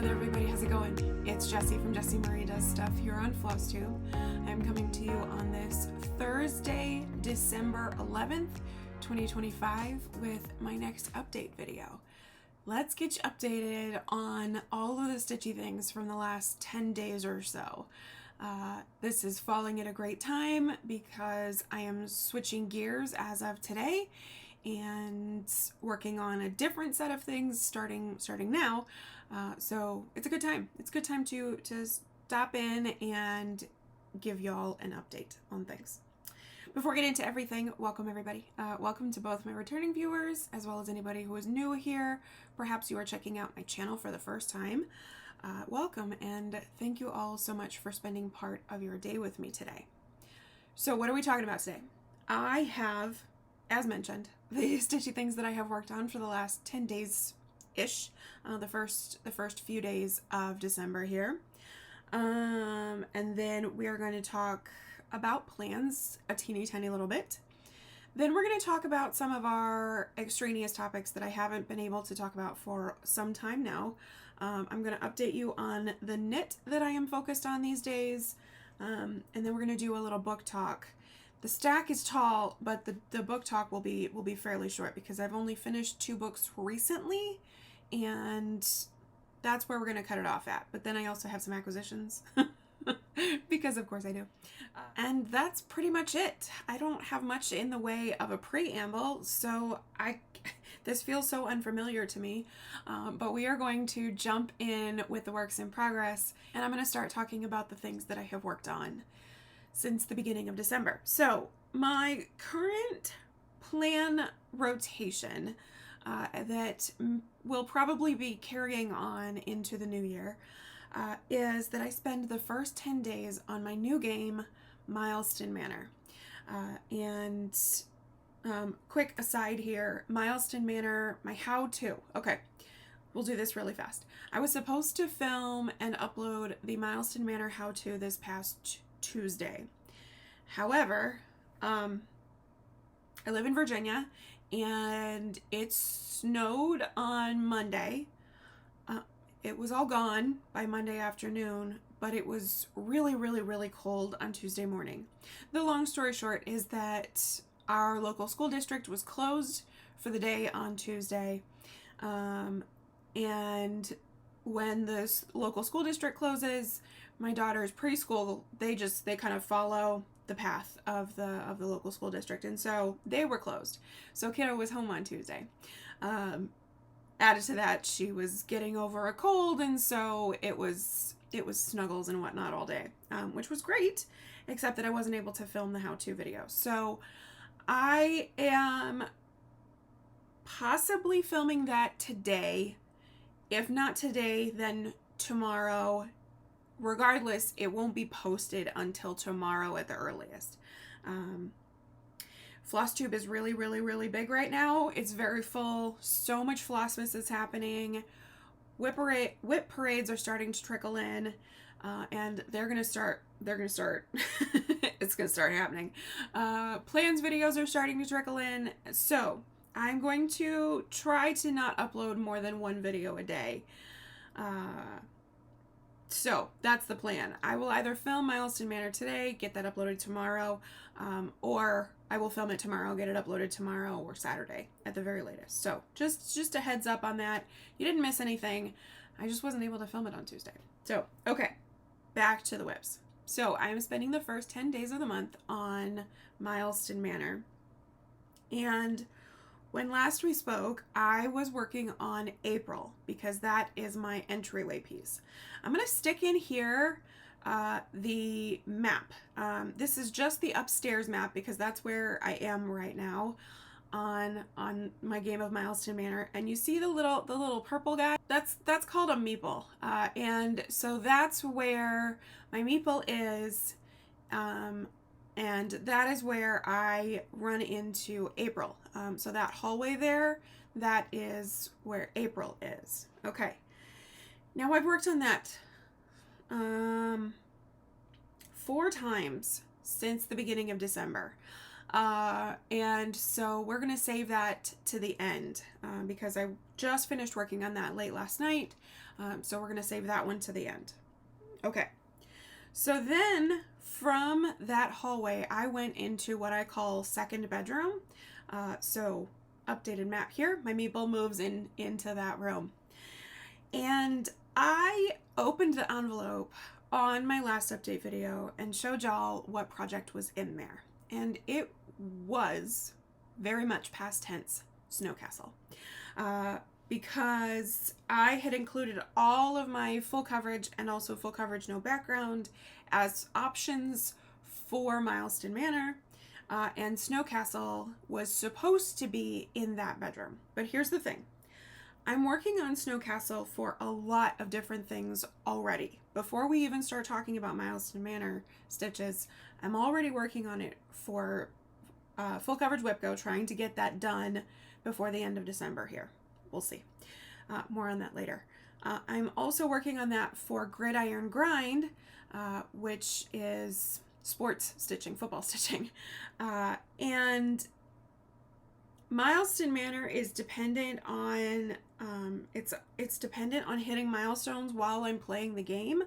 there, everybody. How's it going? It's Jessie from Jessie Marie Does Stuff here on FlossTube. I'm coming to you on this Thursday, December 11th, 2025 with my next update video. Let's get you updated on all of the stitchy things from the last 10 days or so. This is falling at a great time because I am switching gears as of today and working on a different set of things starting now. So it's a good time. It's a good time to stop in and give y'all an update on things. Before we get into everything, welcome everybody. Welcome to both my returning viewers as well as anybody who is new here. Perhaps you are checking out my channel for the first time. Welcome, and thank you all so much for spending part of your day with me today. So what are we talking about today? I have, as mentioned, the stitchy things that I have worked on for the last 10 days-ish, the first few days of December here. And then we are going to talk about plans a teeny tiny little bit. Then we're going to talk about some of our extraneous topics that I haven't been able to talk about for some time now. I'm going to update you on the knit that I am focused on these days. And then we're going to do a little book talk. The stack is tall, but the book talk will be fairly short because I've only finished 2 books recently, and that's where we're going to cut it off at. But then I also have some acquisitions because of course I do. And that's pretty much it. I don't have much in the way of a preamble, so this feels so unfamiliar to me, but we are going to jump in with the works in progress, and I'm going to start talking about the things that I have worked on since the beginning of December. So my current plan rotation that will probably be carrying on into the new year is that I spend the first 10 days on my new game, Milestone Manor. And quick aside here, Milestone Manor, my how-to. Okay, we'll do this really fast. I was supposed to film and upload the Milestone Manor how-to this past Tuesday. However, I live in Virginia and it snowed on Monday. It was all gone by Monday afternoon, but it was really, really, really cold on Tuesday morning. The long story short is that our local school district was closed for the day on Tuesday. And when the local school district closes, my daughter's preschool, they kind of follow the path of the local school district, and so they were closed. So kiddo was home on Tuesday. Added to that, she was getting over a cold, and so it was snuggles and whatnot all day, which was great, except that I wasn't able to film the how-to video. So I am possibly filming that today. If not today, then tomorrow. Regardless, it won't be posted until tomorrow at the earliest. FlossTube is really, really, really big right now. It's very full. So much Flossmas is happening. Whip parades are starting to trickle in, and they're gonna start. It's gonna start happening. Plans videos are starting to trickle in. So I'm going to try to not upload more than 1 video a day. So that's the plan. I will either film Milestone Manor today, get that uploaded tomorrow, or I will film it tomorrow, get it uploaded tomorrow or Saturday at the very latest. So just a heads up on that. You didn't miss anything. I just wasn't able to film it on Tuesday. So, okay, back to the whips. So I am spending the first 10 days of the month on Milestone Manor. And when last we spoke, I was working on April because that is my entryway piece. I'm going to stick in here the map. This is just the upstairs map because that's where I am right now on my game of Milestone Manor. And you see the little purple guy? That's called a meeple. And so that's where my meeple is. And that is where I run into April. So that hallway there, that is where April is. Okay. Now I've worked on that 4 times since the beginning of December. And so we're going to save that to the end because I just finished working on that late last night. So we're going to save that one to the end. Okay. So then from that hallway, I went into what I call second bedroom. So updated map here. My meeple moves into that room. And I opened the envelope on my last update video and showed y'all what project was in there. And it was very much past tense Snow Castle. Because I had included all of my full coverage and also full coverage no background as options for Milestone Manor, and Snow Castle was supposed to be in that bedroom. But here's the thing. I'm working on Snow Castle for a lot of different things already. Before we even start talking about Milestone Manor stitches, I'm already working on it for full coverage Whipco, trying to get that done before the end of December here. We'll see. More on that later. I'm also working on that for Gridiron Grind, which is sports stitching, football stitching. And Milestone Manor is dependent on, it's dependent on hitting milestones while I'm playing the game.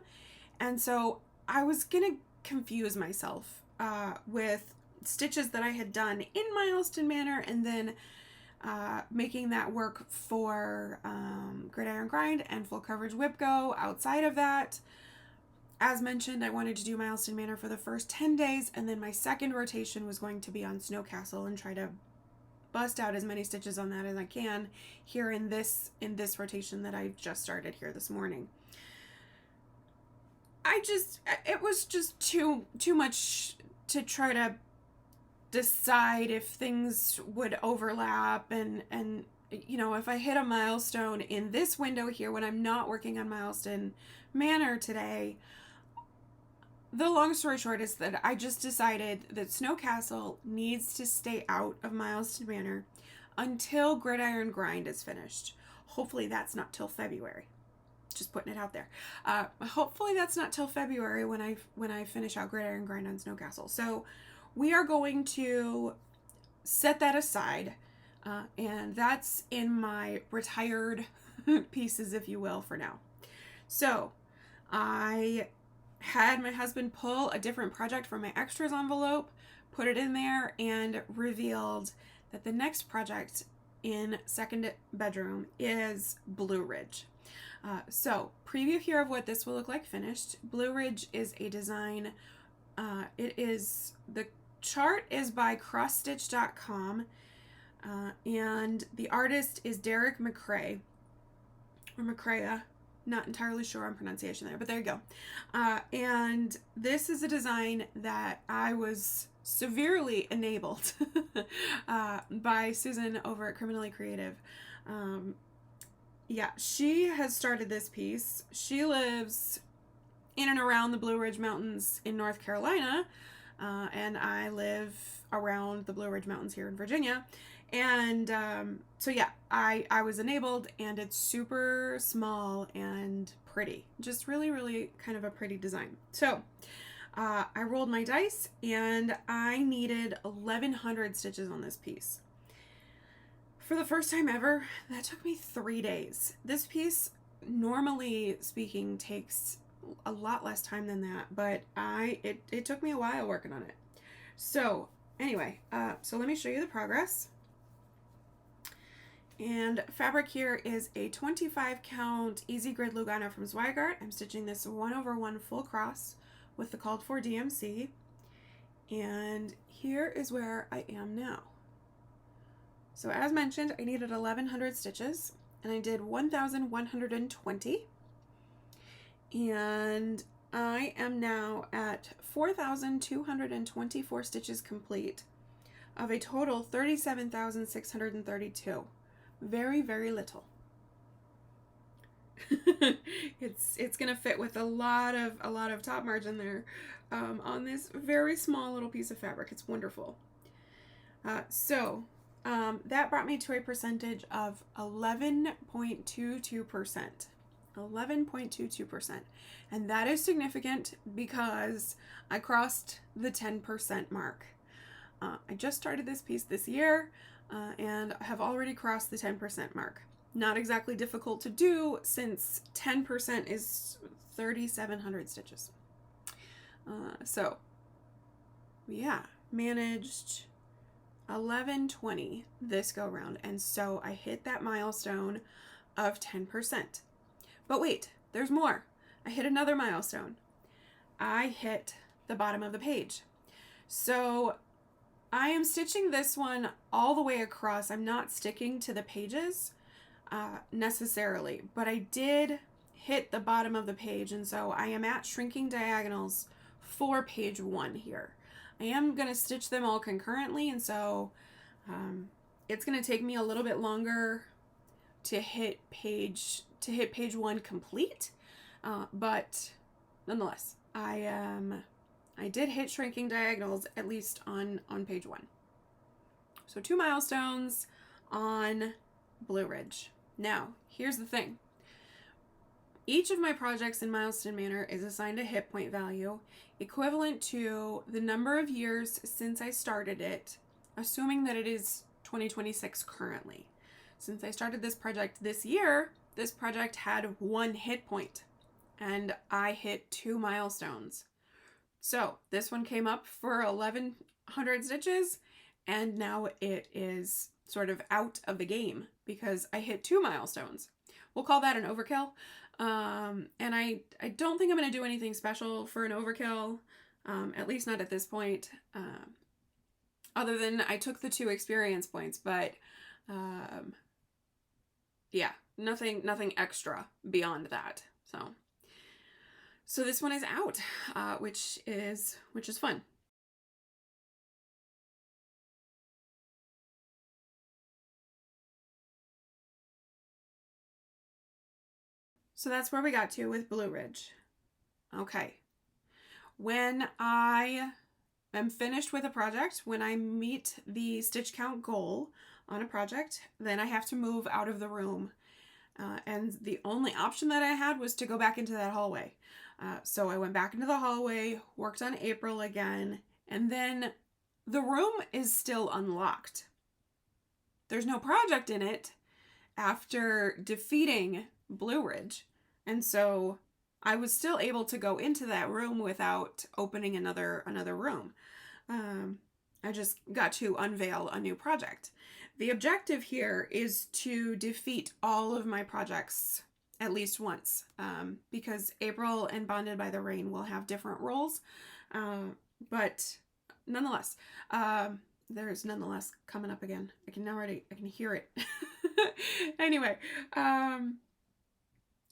And so I was going to confuse myself with stitches that I had done in Milestone Manor and then making that work for Gridiron Grind and full coverage Whipco outside of that. As mentioned, I wanted to do Milestone Manor for the first 10 days, and then my second rotation was going to be on Snow Castle and try to bust out as many stitches on that as I can here in this rotation that I've just started here this morning. It was just too much to try to decide if things would overlap and you know, if I hit a milestone in this window here when I'm not working on Milestone Manor today. The long story short is that I just decided that Snow Castle needs to stay out of Milestone Manor until Gridiron Grind is finished. Hopefully that's not till February. Just putting it out there. Hopefully that's not till February when I finish out Gridiron Grind on Snow Castle. So we are going to set that aside, and that's in my retired pieces, if you will, for now. So I had my husband pull a different project from my extras envelope, put it in there, and revealed that the next project in second bedroom is Blue Ridge. So preview here of what this will look like finished. Blue Ridge is a design. The chart is by crossstitch.com, and the artist is Derek McCrae, or McCrea. Not entirely sure on pronunciation there, but there you go. And this is a design that I was severely enabled by Susanne over at Criminally Creative. Yeah, she has started this piece. She lives in and around the Blue Ridge Mountains in North Carolina, and I live around the Blue Ridge Mountains here in Virginia. And so yeah, I was enabled, and it's super small and pretty. Just really, really kind of a pretty design. So I rolled my dice, and I needed 1,100 stitches on this piece. For the first time ever, that took me 3 days. This piece, normally speaking, takes a lot less time than that, but it took me a while working on it. So anyway, so let me show you the progress. And fabric here is a 25 count Easy Grid Lugana from Zweigart. I'm stitching this 1/1 full cross with the called for DMC. And here is where I am now. So as mentioned, I needed 1,100 stitches, and I did 1,120. And I am now at 4,224 stitches complete of a total 37,632. Very, very little. It's gonna fit with a lot of top margin there on this very small little piece of fabric. It's wonderful. That brought me to a percentage of 11.22%. 11.22%. And that is significant because I crossed the 10% mark. I just started this piece this year and have already crossed the 10% mark. Not exactly difficult to do since 10% is 3,700 stitches. So yeah, managed 1120 this go round, and so I hit that milestone of 10%. But wait, there's more. I hit another milestone. I hit the bottom of the page. So I am stitching this one all the way across. I'm not sticking to the pages necessarily, but I did hit the bottom of the page, and so I am at shrinking diagonals for page 1 here. I am going to stitch them all concurrently, and so it's going to take me a little bit longer to hit page 1 complete, but nonetheless, I did hit shrinking diagonals at least on page 1. So 2 milestones on Blue Ridge. Now, here's the thing. Each of my projects in Milestone Manor is assigned a hit point value equivalent to the number of years since I started it, assuming that it is 2026 currently. Since I started this project this year, this project had 1 hit point, and I hit 2 milestones. So this one came up for 1,100 stitches, and now it is sort of out of the game because I hit 2 milestones. We'll call that an overkill. And I don't think I'm going to do anything special for an overkill, at least not at this point, other than I took the 2 experience points, but yeah, nothing extra beyond that. So this one is out, which is fun. So that's where we got to with Blue Ridge. Okay. When I am finished with a project, when I meet the stitch count goal on a project, then I have to move out of the room. And the only option that I had was to go back into that hallway. So I went back into the hallway, worked on April again, and then the room is still unlocked. There's no project in it after defeating Blue Ridge. And so I was still able to go into that room without opening another room. I just got to unveil a new project. The objective here is to defeat all of my projects at least once, because April and Bonded by the Rain will have different roles. But nonetheless, there's nonetheless coming up again. I can hear it. Anyway,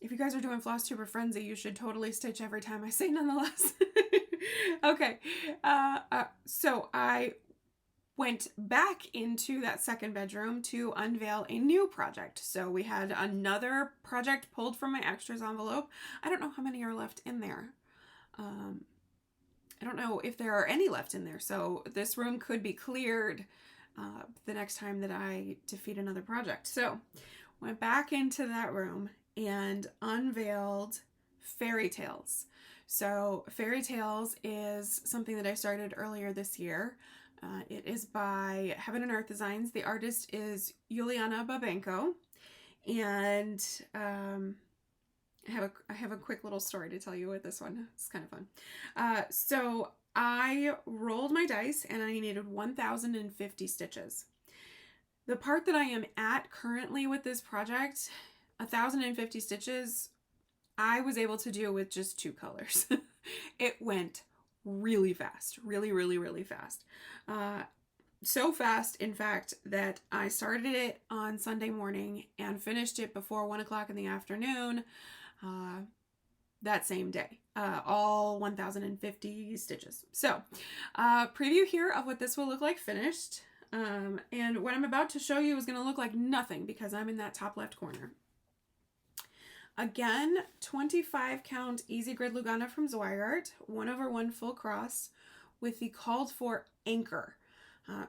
if you guys are doing FlossTube or Frenzy, you should totally stitch every time I say nonetheless. Okay, so I went back into that second bedroom to unveil a new project. So we had another project pulled from my extras envelope. I don't know how many are left in there. I don't know if there are any left in there. So this room could be cleared the next time that I defeat another project. So went back into that room and unveiled Fairytales. So Fairytales is something that I started earlier this year. It is by Heaven and Earth Designs. The artist is Uliana Babenko. And I have a quick little story to tell you with this one. It's kind of fun. So I rolled my dice and I needed 1,050 stitches. The part that I am at currently with this project, 1,050 stitches, I was able to do with just 2 colors. It went really fast, really fast. So fast, in fact, that I started it on Sunday morning and finished it before 1 o'clock in the afternoon that same day. All 1,050 stitches. So, preview here of what this will look like finished. And what I'm about to show you is going to look like nothing because I'm in that top left corner. Again, 25 count Easy Grid Lugana from Zodiac, 1/1 full cross with the called for anchor.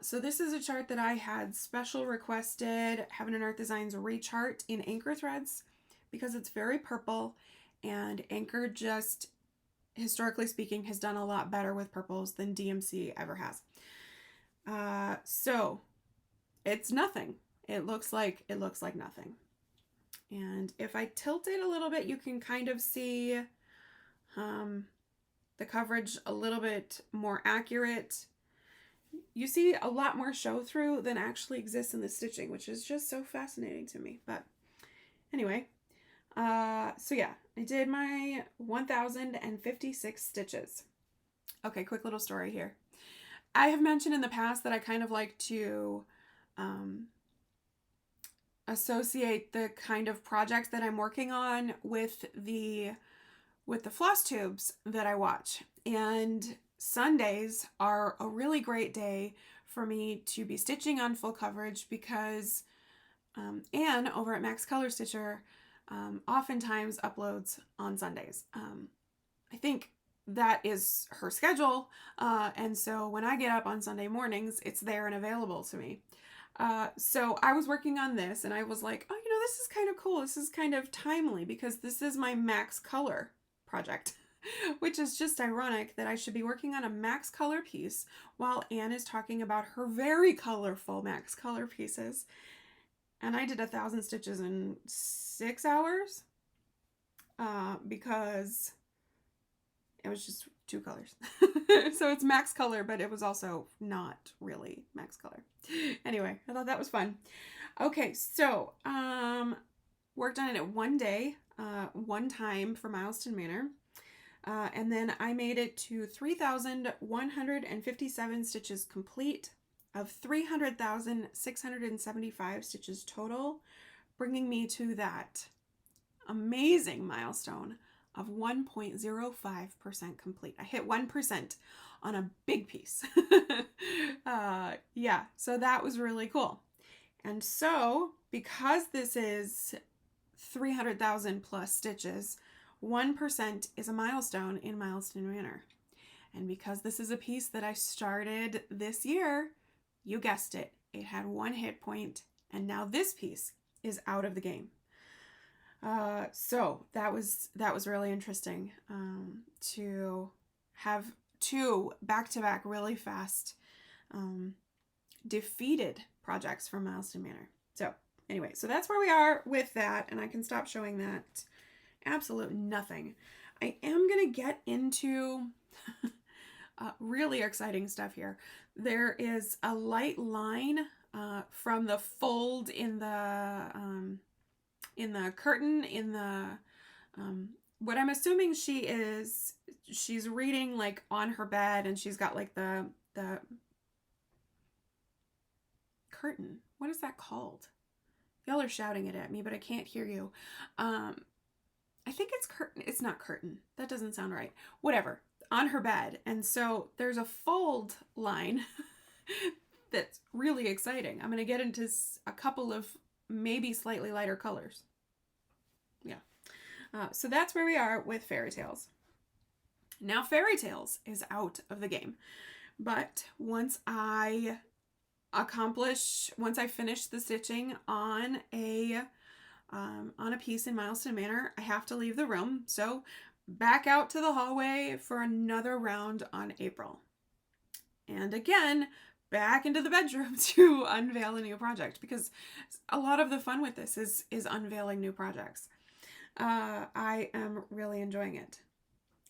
So this is a chart that I had special requested Heaven and Earth Designs rechart in anchor threads because it's very purple, and anchor just, historically speaking, has done a lot better with purples than DMC ever has. So it's nothing. It looks like nothing. And if I tilt it a little bit, you can kind of see the coverage a little bit more accurate. You see a lot more show through than actually exists in the stitching, which is just so fascinating to me. But anyway, so yeah, I did my 1,056 stitches. Okay, quick little story here. I have mentioned in the past that I kind of like to associate the kind of projects that I'm working on with the floss tubes that I watch. And Sundays are a really great day for me to be stitching on full coverage because Anne over at Max Color Stitcher oftentimes uploads on Sundays. I think that is her schedule, and so when I get up on Sunday mornings, it's there and available to me. So I was working on this and I was like, oh, this is kind of cool. This is kind of timely because this is my Max Color project, which is just ironic that I should be working on a Max Color piece while Anne is talking about her very colorful Max Color pieces. And I did 1,000 stitches in 6 hours because it was just 2 colors. So it's Max Color, but it was also not really Max Color. Anyway, I thought that was fun. Okay, so worked on it at one day, one time for Milestone Manor. And then I made it to 3,157 stitches complete of 300,675 stitches total, bringing me to that amazing milestone of 1.05% complete. I hit 1% on a big piece. Yeah, so that was really cool. And so, because this is 300,000 plus stitches, 1% is a milestone in Milestone Manor. And because this is a piece that I started this year, you guessed it, it had 1 hit point, and now this piece is out of the game. So that was really interesting to have 2 back-to-back really fast defeated projects from Milestone Manor. So anyway, so that's where we are with that, and I can stop showing that absolute nothing. I am going to get into really exciting stuff here. There is a light line from the fold in the curtain in the what I'm assuming she's reading like on her bed, and she's got like the curtain. What is that called? Y'all are shouting it at me, but I can't hear you. I think it's curtain. It's not curtain. That doesn't sound right. Whatever. On her bed. And so there's a fold line that's really exciting. I'm going to get into a couple of maybe slightly lighter colors. Yeah. So that's where we are with Fairytales. Now Fairytales is out of the game. But once I finish the stitching on a piece in Milestone Manor, I have to leave the room. So back out to the hallway for another round on April. And again, back into the bedroom to unveil a new project, because a lot of the fun with this is unveiling new projects. I am really enjoying it.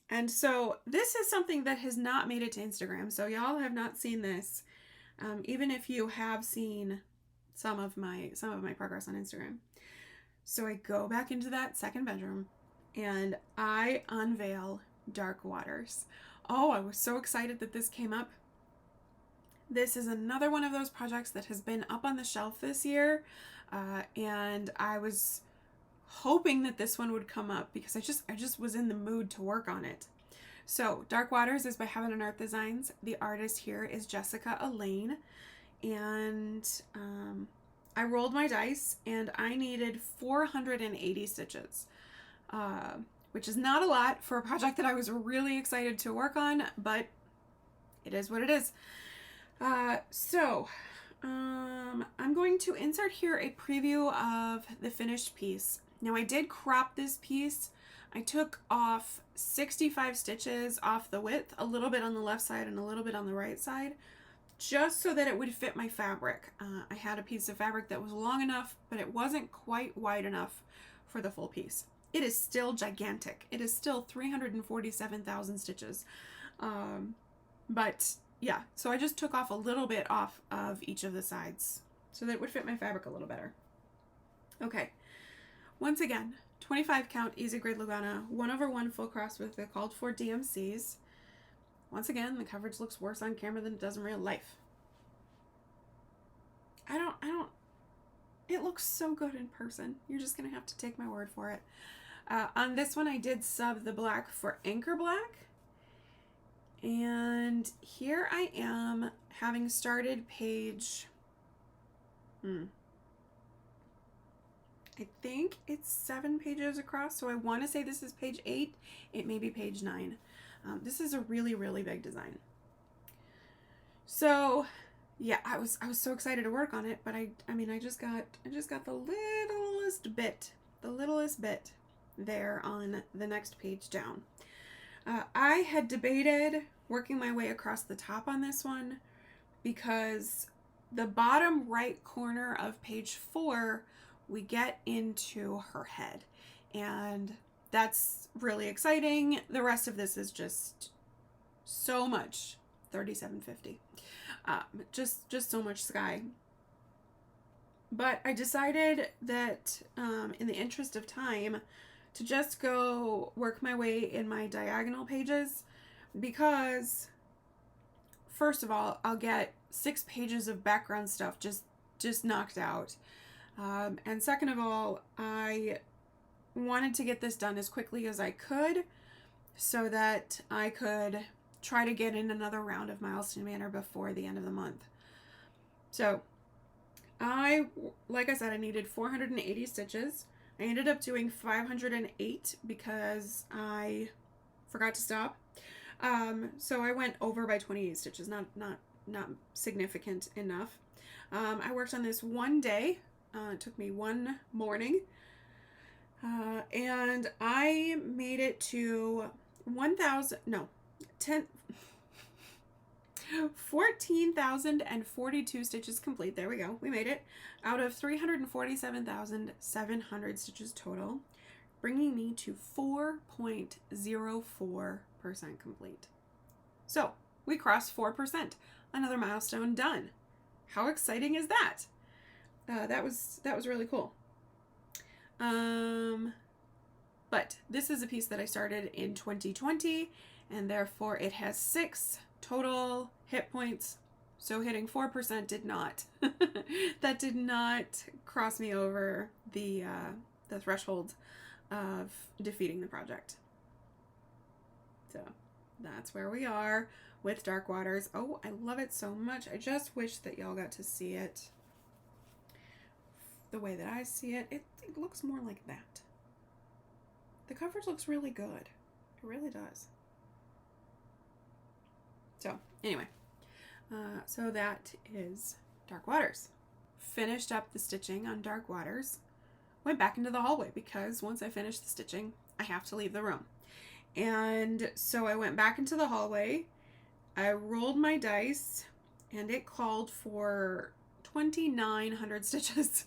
And so this is something that has not made it to Instagram. So y'all have not seen this. Even if you have seen some of my progress on Instagram. So I go back into that second bedroom and I unveil Dark Waters. Oh, I was so excited that this came up. This is another one of those projects that has been up on the shelf this year. And I was hoping that this one would come up because I just was in the mood to work on it. So Dark Waters is by Heaven and Earth Designs. The artist here is Jessica Allain. And I rolled my dice and I needed 480 stitches, which is not a lot for a project that I was really excited to work on, but it is what it is. So I'm going to insert here a preview of the finished piece. Now I did crop this piece. I took off 65 stitches off the width, a little bit on the left side and a little bit on the right side. just so that it would fit my fabric. I had a piece of fabric that was long enough, but it wasn't quite wide enough for the full piece. It is still gigantic. It is still 347,000 stitches. But yeah, so I just took off a little bit off of each of the sides so that it would fit my fabric a little better. Okay, once again, 25 count easy grid Lugana, 1/1 full cross with the called for DMCs. Once again, the coverage looks worse on camera than it does in real life. It looks so good in person. You're just gonna have to take my word for it. On this one, I did sub the black for anchor black. And here I am, having started page, I think it's 7 pages across, so I want to say this is page 8. It may be page 9. This is a really, really big design. So yeah, I was so excited to work on it, but I just got the littlest bit there on the next page down. I had debated working my way across the top on this one because the bottom right corner of page 4, we get into her head, and that's really exciting. The rest of this is just so much 3750. Just so much sky. But I decided that in the interest of time to just go work my way in my diagonal pages, because first of all, I'll get 6 pages of background stuff just knocked out. And second of all, I wanted to get this done as quickly as I could so that I could try to get in another round of Milestone Manor before the end of the month. So like I said, I needed 480 stitches. I ended up doing 508 because I forgot to stop. So I went over by 28 stitches, not significant enough. I worked on this one day. It took me one morning. And I made it to 14,042 stitches complete. There we go. We made it out of 347,700 stitches total, bringing me to 4.04% complete. So we crossed 4%. Another milestone done. How exciting is that? That was really cool. But this is a piece that I started in 2020, and therefore it has 6 total hit points. So hitting 4% did not. That did not cross me over the threshold of defeating the project. So that's where we are with Dark Waters. Oh, I love it so much. I just wish that y'all got to see it the way that I see it. It looks more like that. The coverage looks really good. It really does. So anyway, so that is Dark Waters. Finished up the stitching on Dark Waters. Went back into the hallway because once I finish the stitching, I have to leave the room. And so I went back into the hallway. I rolled my dice, and it called for 2,900 stitches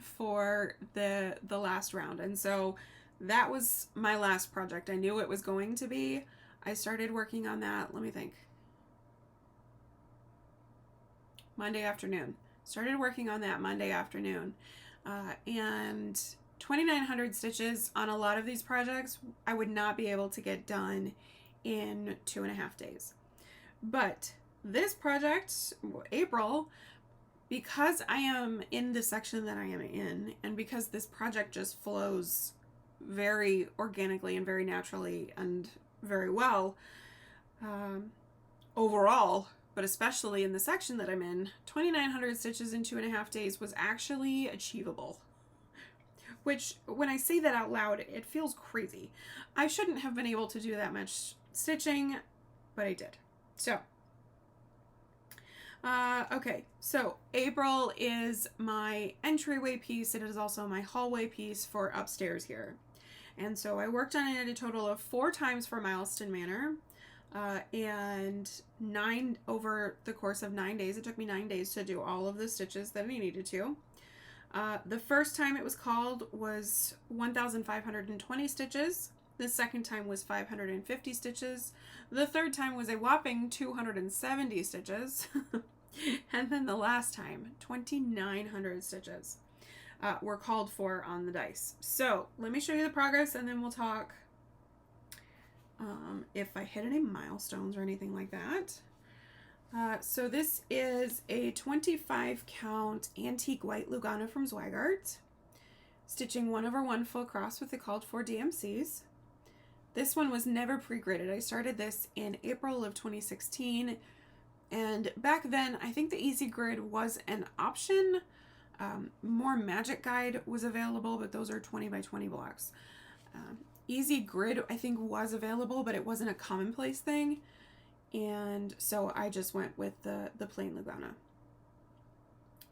for the last round. And so that was my last project. I knew it was going to be. I started working on that, let me think, Monday afternoon. Started working on that Monday afternoon. And 2,900 stitches on a lot of these projects, I would not be able to get done in 2.5 days. But this project, April, because I am in the section that I am in, and because this project just flows very organically and very naturally and very well overall, but especially in the section that I'm in, 2,900 stitches in 2.5 days was actually achievable. Which, when I say that out loud, it feels crazy. I shouldn't have been able to do that much stitching, but I did. So, okay, so April is my entryway piece. It is also my hallway piece for upstairs here. And so I worked on it a total of 4 times for Milestone Manor. and over the course of 9 days, it took me 9 days to do all of the stitches that I needed to. The first time it was called was 1,520 stitches. The second time was 550 stitches. The third time was a whopping 270 stitches. And then the last time, 2,900 stitches were called for on the dice. So let me show you the progress, and then we'll talk if I hit any milestones or anything like that. So this is a 25 count antique white Lugana from Zweigart, stitching 1/1 full cross with the called for DMCs. This one was never pre-gridded. I started this in April of 2016, and back then I think the Easy Grid was an option. More Magic Guide was available, but those are 20 by 20 blocks. Easy Grid I think was available, but it wasn't a commonplace thing. And so I just went with the plain Lugana.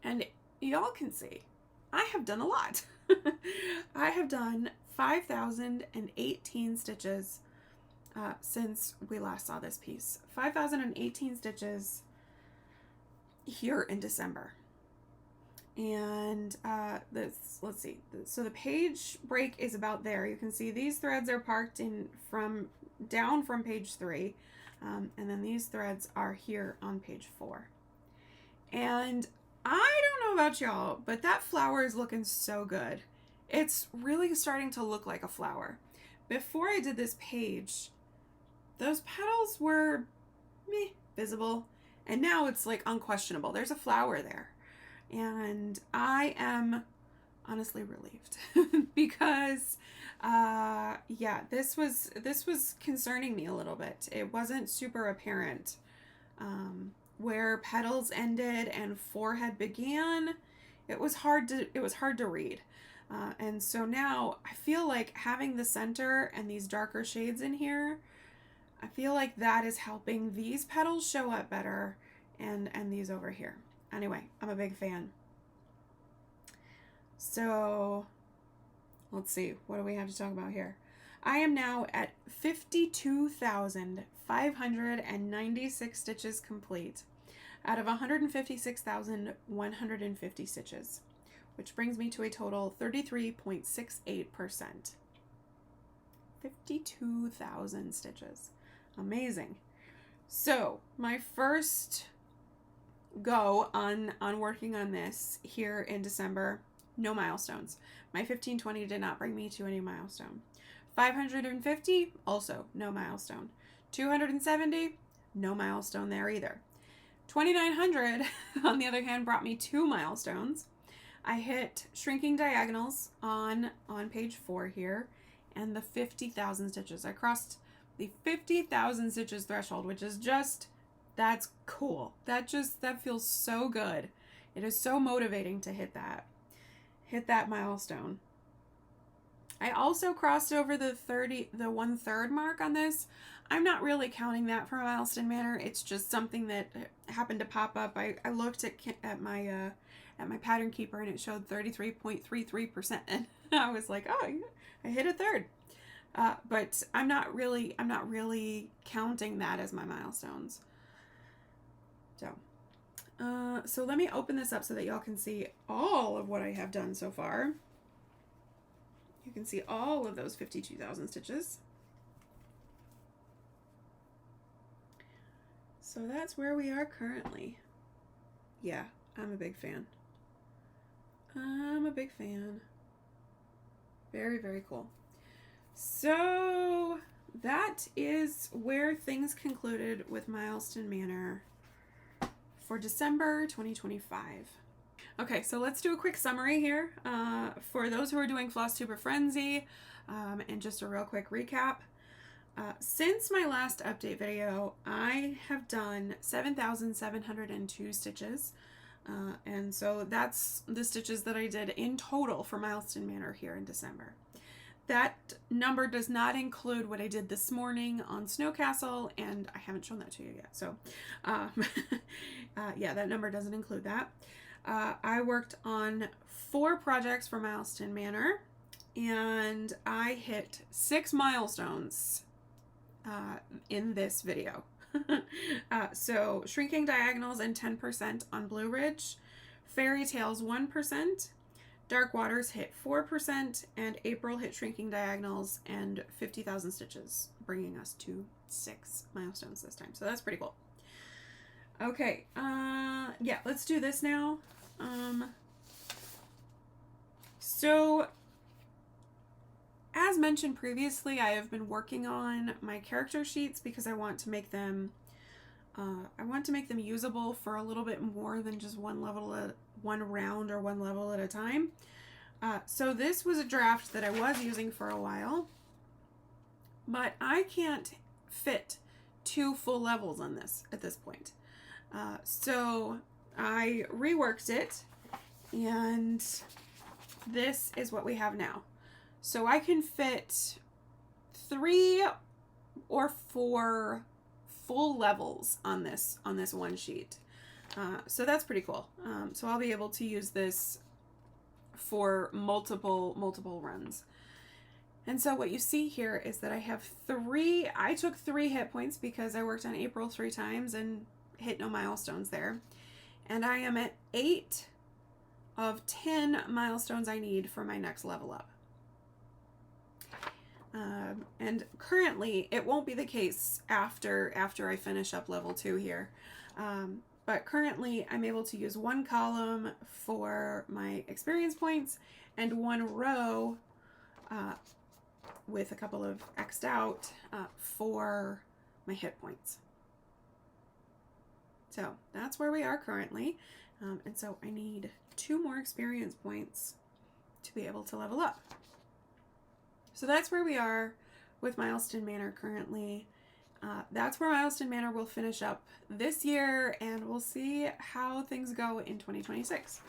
And y'all can see, I have done a lot. I have done 5,018 stitches since we last saw this piece. 5,018 stitches here in December. And let's see. So the page break is about there. You can see these threads are parked in down from page 3. And then these threads are here on page 4. And I don't know about y'all, but that flower is looking so good. It's really starting to look like a flower. Before I did this page, those petals were visible. And now it's like unquestionable. There's a flower there. And I am honestly relieved because yeah, this was concerning me a little bit. It wasn't super apparent where petals ended and forehead began. It was hard to read. And so now I feel like having the center and these darker shades in here, I feel like that is helping these petals show up better, and these over here. Anyway, I'm a big fan. So let's see, what do we have to talk about here? I am now at 52,596 stitches complete out of 156,150 stitches, which brings me to a total 33.68%. 52,000 stitches. Amazing. So my first go on working on this here in December, no milestones. My 1520 did not bring me to any milestone. 550, also no milestone. 270, no milestone there either. 2,900, on the other hand, brought me 2 milestones. I hit shrinking diagonals on page 4 here, and the 50,000 stitches. I crossed the 50,000 stitches threshold, which is just, that's cool. That feels so good. It is so motivating to hit that milestone. I also crossed over the 1/3 mark on this. I'm not really counting that for a milestone manner. It's just something that happened to pop up. I looked at my pattern keeper, and it showed 33.33%, and I was like, oh, I hit a third. But I'm not really counting that as my milestones. So let me open this up so that y'all can see all of what I have done so far. You can see all of those 52,000 stitches. So that's where we are currently. Yeah, I'm a big fan. I'm a big fan. Very, very cool. So that is where things concluded with Milestone Manor for December 2025. Okay, so let's do a quick summary here for those who are doing FlossTube or Frenzy, and just a real quick recap. Since my last update video, I have done 7,702 stitches, and so that's the stitches that I did in total for Milestone Manor here in December. That number does not include what I did this morning on Snow Castle, and I haven't shown that to you yet. So, yeah, that number doesn't include that. I worked on 4 projects for Milestone Manor, and I hit 6 milestones in this video. So shrinking diagonals and 10% on Blue Ridge, Fairytales 1%, Dark Waters hit 4%, and April hit shrinking diagonals and 50,000 stitches, bringing us to 6 milestones this time. So that's pretty cool. Okay, yeah, let's do this now. So as mentioned previously, I have been working on my character sheets because I want to make them usable for a little bit more than just one round or one level at a time. So this was a draft that I was using for a while, but I can't fit 2 full levels on this at this point. So I reworked it, and this is what we have now. So I can fit 3 or 4 full levels on this one sheet. So that's pretty cool. So I'll be able to use this for multiple runs. And so what you see here is that I have 3, I took 3 hit points because I worked on April 3 times and hit no milestones there. And I am at 8 of 10 milestones I need for my next level up. And currently it won't be the case after I finish up level 2 here. But currently I'm able to use 1 column for my experience points and 1 row with a couple of X'd out for my hit points. So that's where we are currently. And so I need 2 more experience points to be able to level up. So that's where we are with Milestone Manor currently. That's where Milestone Manor will finish up this year, and we'll see how things go in 2026.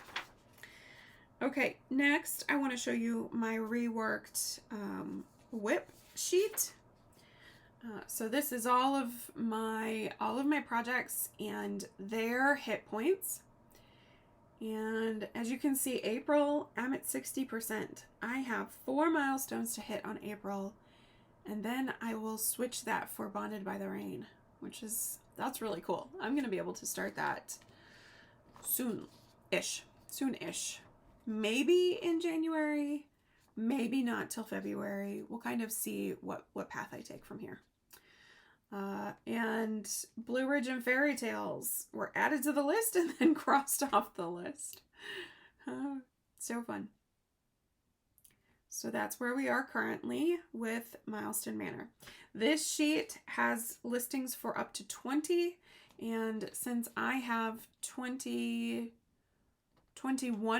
Okay, next I want to show you my reworked whip sheet. So this is all of my projects and their hit points. And as you can see, April, I'm at 60%. I have 4 milestones to hit on April, and then I will switch that for Bonded by the Rain, that's really cool. I'm going to be able to start that soon-ish. Maybe in January, maybe not till February. We'll kind of see what path I take from here. And Blue Ridge and Fairytales were added to the list and then crossed off the list. So fun. So that's where we are currently with Milestone Manor. This sheet has listings for up to 20, and since I have 21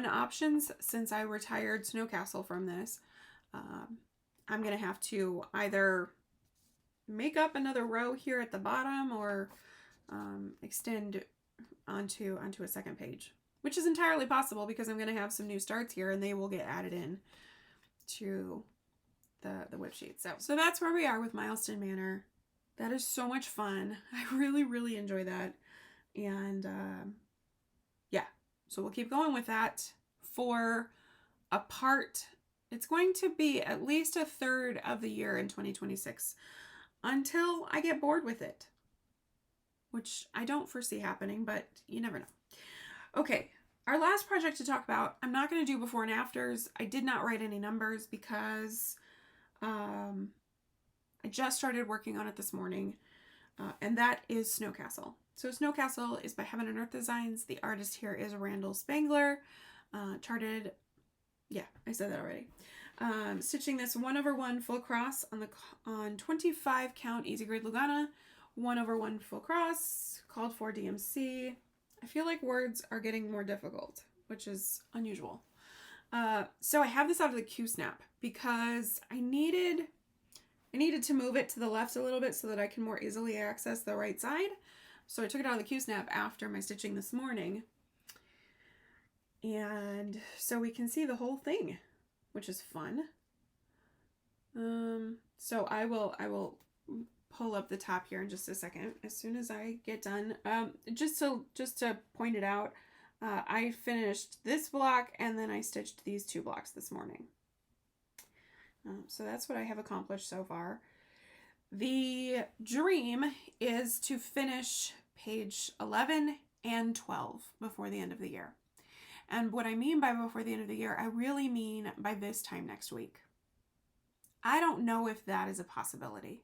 options since I retired Snow Castle from this, I'm going to have to either make up another row here at the bottom or extend onto a second page, which is entirely possible because I'm going to have some new starts here and they will get added in to the whip sheet. So that's where we are with Milestone Manor. That is so much fun. I really enjoy that. And yeah, so we'll keep going with that for a part. It's going to be at least a third of the year in 2026. Until I get bored with it, which I don't foresee happening, but you never know. Okay, our last project to talk about, I'm not going to do before and afters. I did not write any numbers because I just started working on it this morning, and that is Snow Castle. So Snow Castle is by Heaven and Earth Designs. The artist here is Randal Spangler, charted, yeah, I said that already. Stitching this 1/1 full cross on 25 count easy grid Lugana, 1/1 full cross, called for DMC. I feel like words are getting more difficult, which is unusual. So I have this out of the Q-snap because I needed to move it to the left a little bit so that I can more easily access the right side. So I took it out of the Q-snap after my stitching this morning. And so we can see the whole thing, which is fun. So I will pull up the top here in just a second as soon as I get done. Just to point it out, I finished this block and then I stitched these 2 blocks this morning. So that's what I have accomplished so far. The dream is to finish page 11 and 12 before the end of the year. And what I mean by before the end of the year, I really mean by this time next week. I don't know if that is a possibility,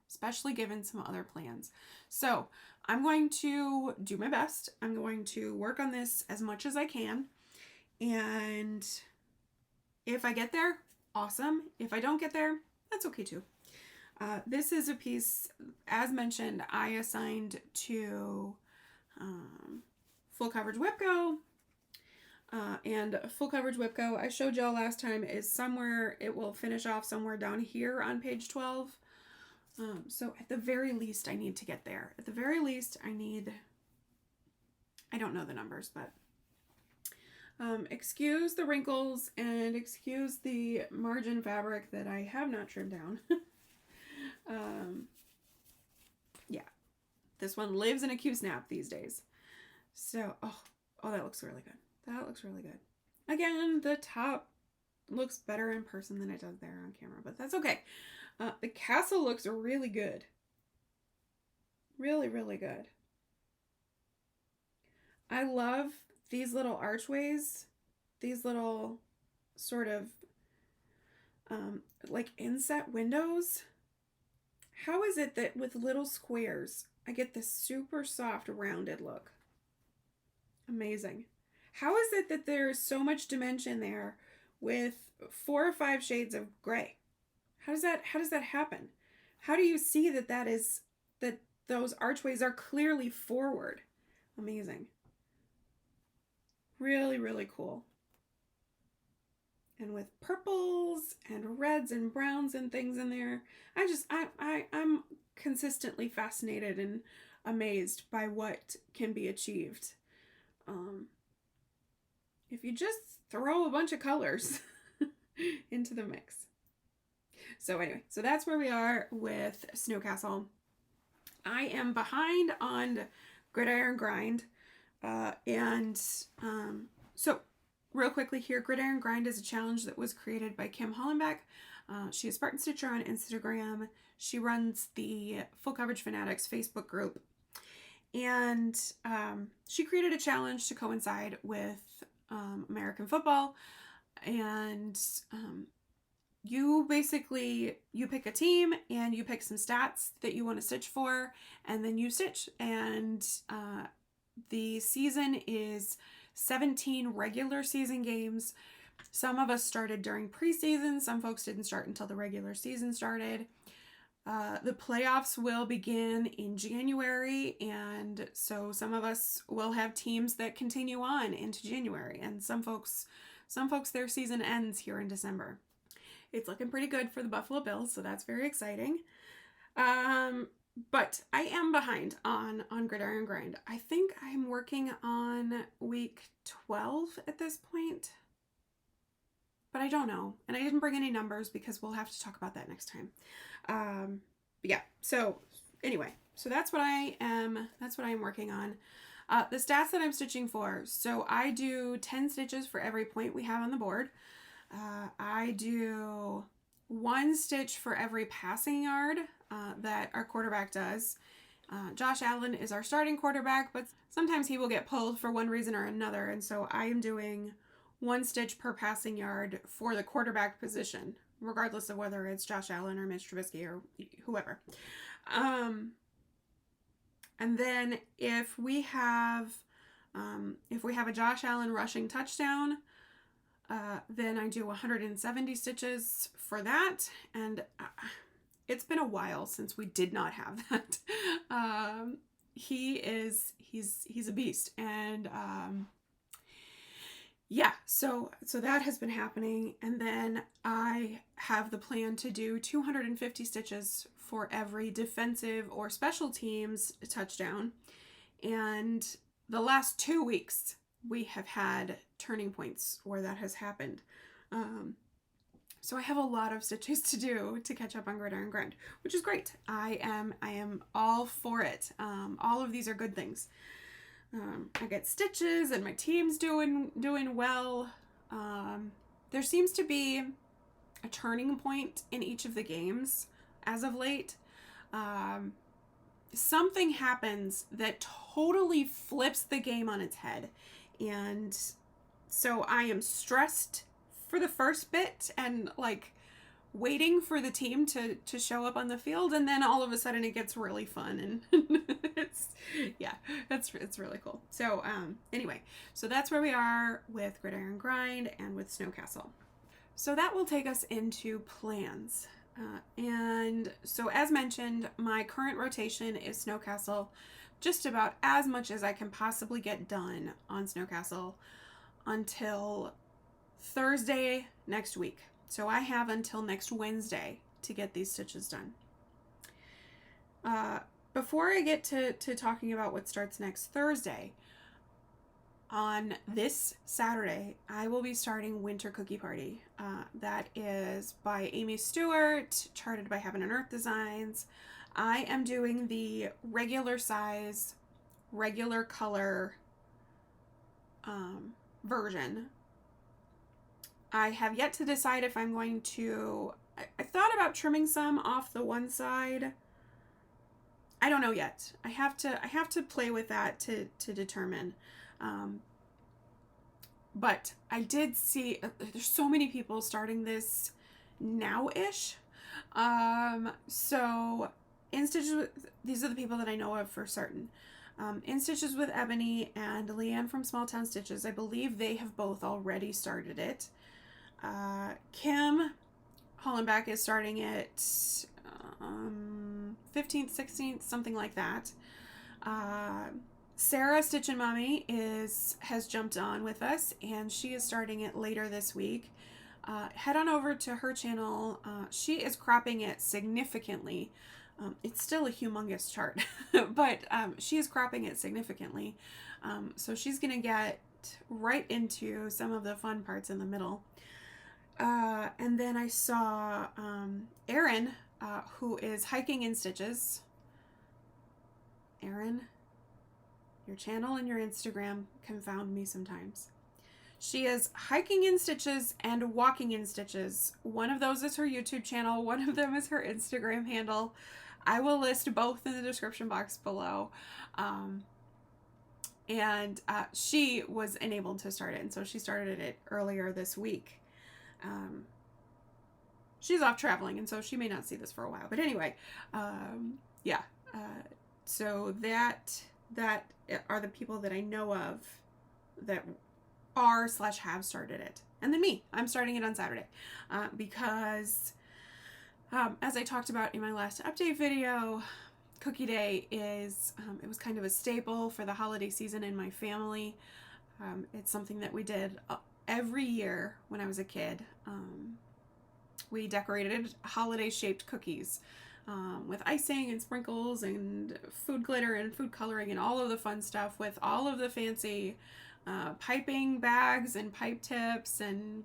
especially given some other plans. So I'm going to do my best. I'm going to work on this as much as I can. And if I get there, awesome. If I don't get there, that's okay too. This is a piece, as mentioned, I assigned to Full Coverage WebGo. And Full Coverage WebGo, I showed y'all last time, is somewhere, it will finish off somewhere down here on page 12. So at the very least, I need to get there. At the very least, I don't know the numbers, but excuse the wrinkles and excuse the margin fabric that I have not trimmed down. Yeah, this one lives in a Q-snap these days. So, oh, that looks really good. That looks really good. Again, the top looks better in person than it does there on camera, but that's okay. The castle looks really good. Really, really good. I love these little archways, these little sort of like inset windows. How is it that with little squares, I get this super soft rounded look? Amazing. How is it that there's so much dimension there with 4 or 5 shades of gray? How does that happen? How do you see that those archways are clearly forward? Amazing. Really, really cool. And with purples and reds and browns and things in there, I'm consistently fascinated and amazed by what can be achieved. If you just throw a bunch of colors into the mix. So anyway, so that's where we are with Snow Castle. I am behind on Gridiron Grind. So real quickly here, Gridiron Grind is a challenge that was created by Kim Hollenbeck. She is Spartan Stitcher on Instagram. She runs the Full Coverage Fanatics Facebook group. And she created a challenge to coincide with American football. And you pick a team and you pick some stats that you want to stitch for, and then you stitch. And the season is 17 regular season games. Some of us started during preseason. Some folks didn't start until the regular season started. The playoffs will begin in January, and so some of us will have teams that continue on into January, and some folks their season ends here in December. It's looking pretty good for the Buffalo Bills, so that's very exciting. But I am behind on Gridiron Grind. I think I'm working on week 12 at this point, but I don't know. And I didn't bring any numbers because we'll have to talk about that next time. But yeah, so anyway, so that's what I am working on. The stats that I'm stitching for. So I do 10 stitches for every point we have on the board. I do 1 stitch for every passing yard that our quarterback does. Josh Allain is our starting quarterback, but sometimes he will get pulled for one reason or another, and so I am doing 1 stitch per passing yard for the quarterback position, regardless of whether it's Josh Allain or Mitch Trubisky or whoever. And then if we have a Josh Allain rushing touchdown, then I do 170 stitches for that, and it's been a while since we did not have that. He's a beast, and yeah, so that has been happening, and then I have the plan to do 250 stitches for every defensive or special teams touchdown, and the last 2 weeks we have had turning points where that has happened. So I have a lot of stitches to do to catch up on Gridiron Grind, which is great. I am all for it. All of these are good things. I get stitches and my team's doing well. There seems to be a turning point in each of the games as of late. something happens that totally flips the game on its head. And so I am stressed for the first bit and like waiting for the team to show up on the field, and then all of a sudden it gets really fun, and it's really cool. So anyway, so that's where we are with Gridiron Grind and with Snow Castle. So that will take us into plans. And so as mentioned, my current rotation is Snow Castle, just about as much as I can possibly get done on Snow Castle until Thursday next week. So I have until next Wednesday to get these stitches done. Before I get to talking about what starts next Thursday, on this Saturday, I will be starting Winter Cookie Party. That is by Amy Stewart, charted by Heaven and Earth Designs. I am doing the regular size, regular color version. I have yet to decide if I'm going to... I thought about trimming some off the one side. I don't know yet. I have to play with that to determine. But I did see there's so many people starting this now-ish. So In Stitches with... These are the people that I know of for certain. In Stitches with Ebony and Leanne from Small Town Stitches, I believe they have both already started it. Kim Hollenbeck is starting it 15th, 16th, something like that. Sarah Stitch and Mommy has jumped on with us, and she is starting it later this week. Head on over to her channel. She is cropping it significantly. It's still a humongous chart, but she is cropping it significantly. So she's going to get right into some of the fun parts in the middle. And then I saw Erin, who is hiking in stitches. Erin, your channel and your Instagram confound me sometimes. She is hiking in stitches and walking in stitches. One of those is her YouTube channel. One of them is her Instagram handle. I will list both in the description box below. And she was enabled to start it, and so she started it earlier this week. She's off traveling, and so she may not see this for a while. But anyway, yeah. So that are the people that I know of that are/have started it. And then me. I'm starting it on Saturday. Because, as I talked about in my last update video, Cookie Day is, it was kind of a staple for the holiday season in my family. It's something that we did every year when I was a kid. We decorated holiday-shaped cookies with icing and sprinkles and food glitter and food coloring and all of the fun stuff with all of the fancy piping bags and pipe tips and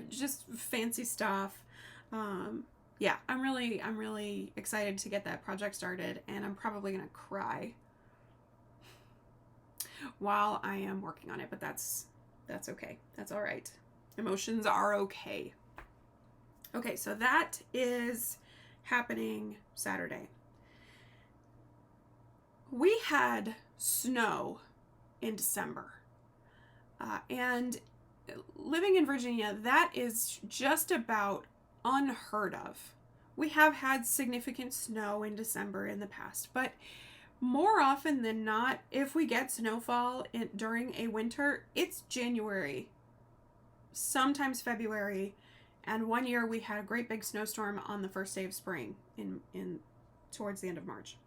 just fancy stuff. Yeah, I'm really excited to get that project started, and I'm probably gonna cry while I am working on it, but that's okay. That's all right. Emotions are okay. Okay, so that is happening Saturday. We had snow in December, and living in Virginia, that is just about unheard of. We have had significant snow in December in the past, but more often than not, if we get snowfall during a winter, it's January, sometimes February, and one year we had a great big snowstorm on the first day of spring in towards the end of March.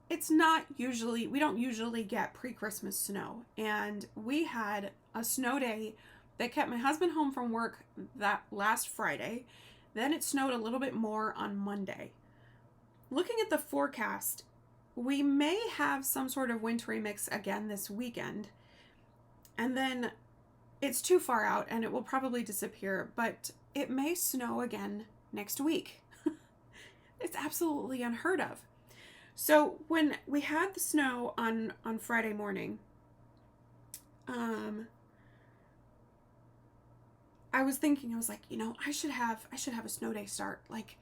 It's not usually, we don't usually get pre-Christmas snow, and we had a snow day that kept my husband home from work that last Friday. Then it snowed a little bit more on Monday. Looking at the forecast, we may have some sort of wintry mix again this weekend, and then it's too far out and it will probably disappear, but it may snow again next week. It's absolutely unheard of. So when we had the snow on Friday morning, I was thinking, I was like, you know, I should have a snow day start. Like,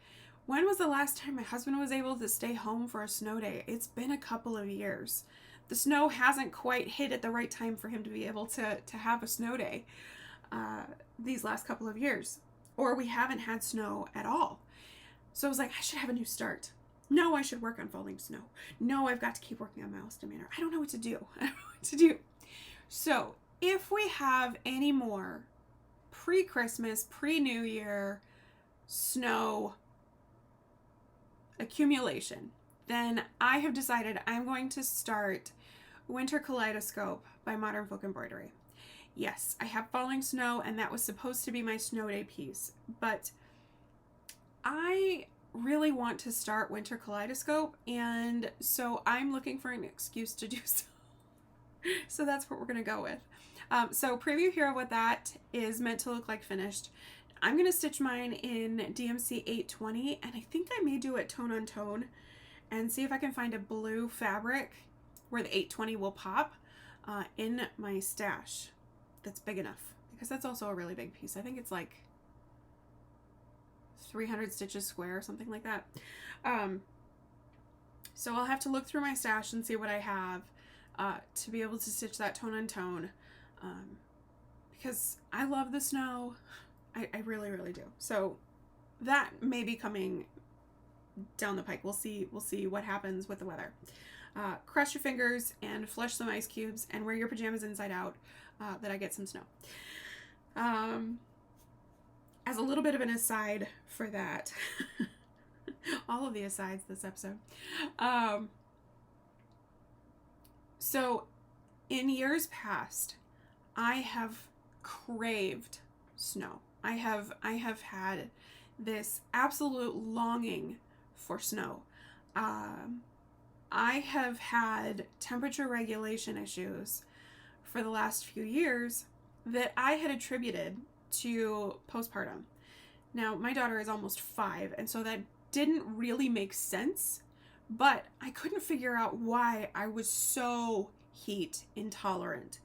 when was the last time my husband was able to stay home for a snow day? It's been a couple of years. The snow hasn't quite hit at the right time for him to be able to have a snow day these last couple of years. Or we haven't had snow at all. So I was like, I should have a new start. No, I should work on falling snow. No, I've got to keep working on my estimator. I don't know what to do. I don't know what to do. So if we have any more pre-Christmas, pre-New Year snow accumulation, then I have decided I'm going to start Winter Kaleidoscope by Modern Folk Embroidery. Yes, I have falling snow, and that was supposed to be my snow day piece, but I really want to start Winter Kaleidoscope, and so I'm looking for an excuse to do so. So that's what we're going to go with. So preview here of what that is meant to look like finished. I'm going to stitch mine in DMC 820, and I think I may do it tone on tone and see if I can find a blue fabric where the 820 will pop in my stash that's big enough, because that's also a really big piece. I think it's like 300 stitches square or something like that. So I'll have to look through my stash and see what I have to be able to stitch that tone on tone, because I love the snow. I really, really do. So that may be coming down the pike. We'll see what happens with the weather. Cross your fingers and flush some ice cubes and wear your pajamas inside out that I get some snow. As a little bit of an aside for that, all of the asides this episode. So in years past, I have craved snow. I have had this absolute longing for snow. I have had temperature regulation issues for the last few years that I had attributed to postpartum. Now, my daughter is almost 5, and so that didn't really make sense, but I couldn't figure out why I was so heat intolerant.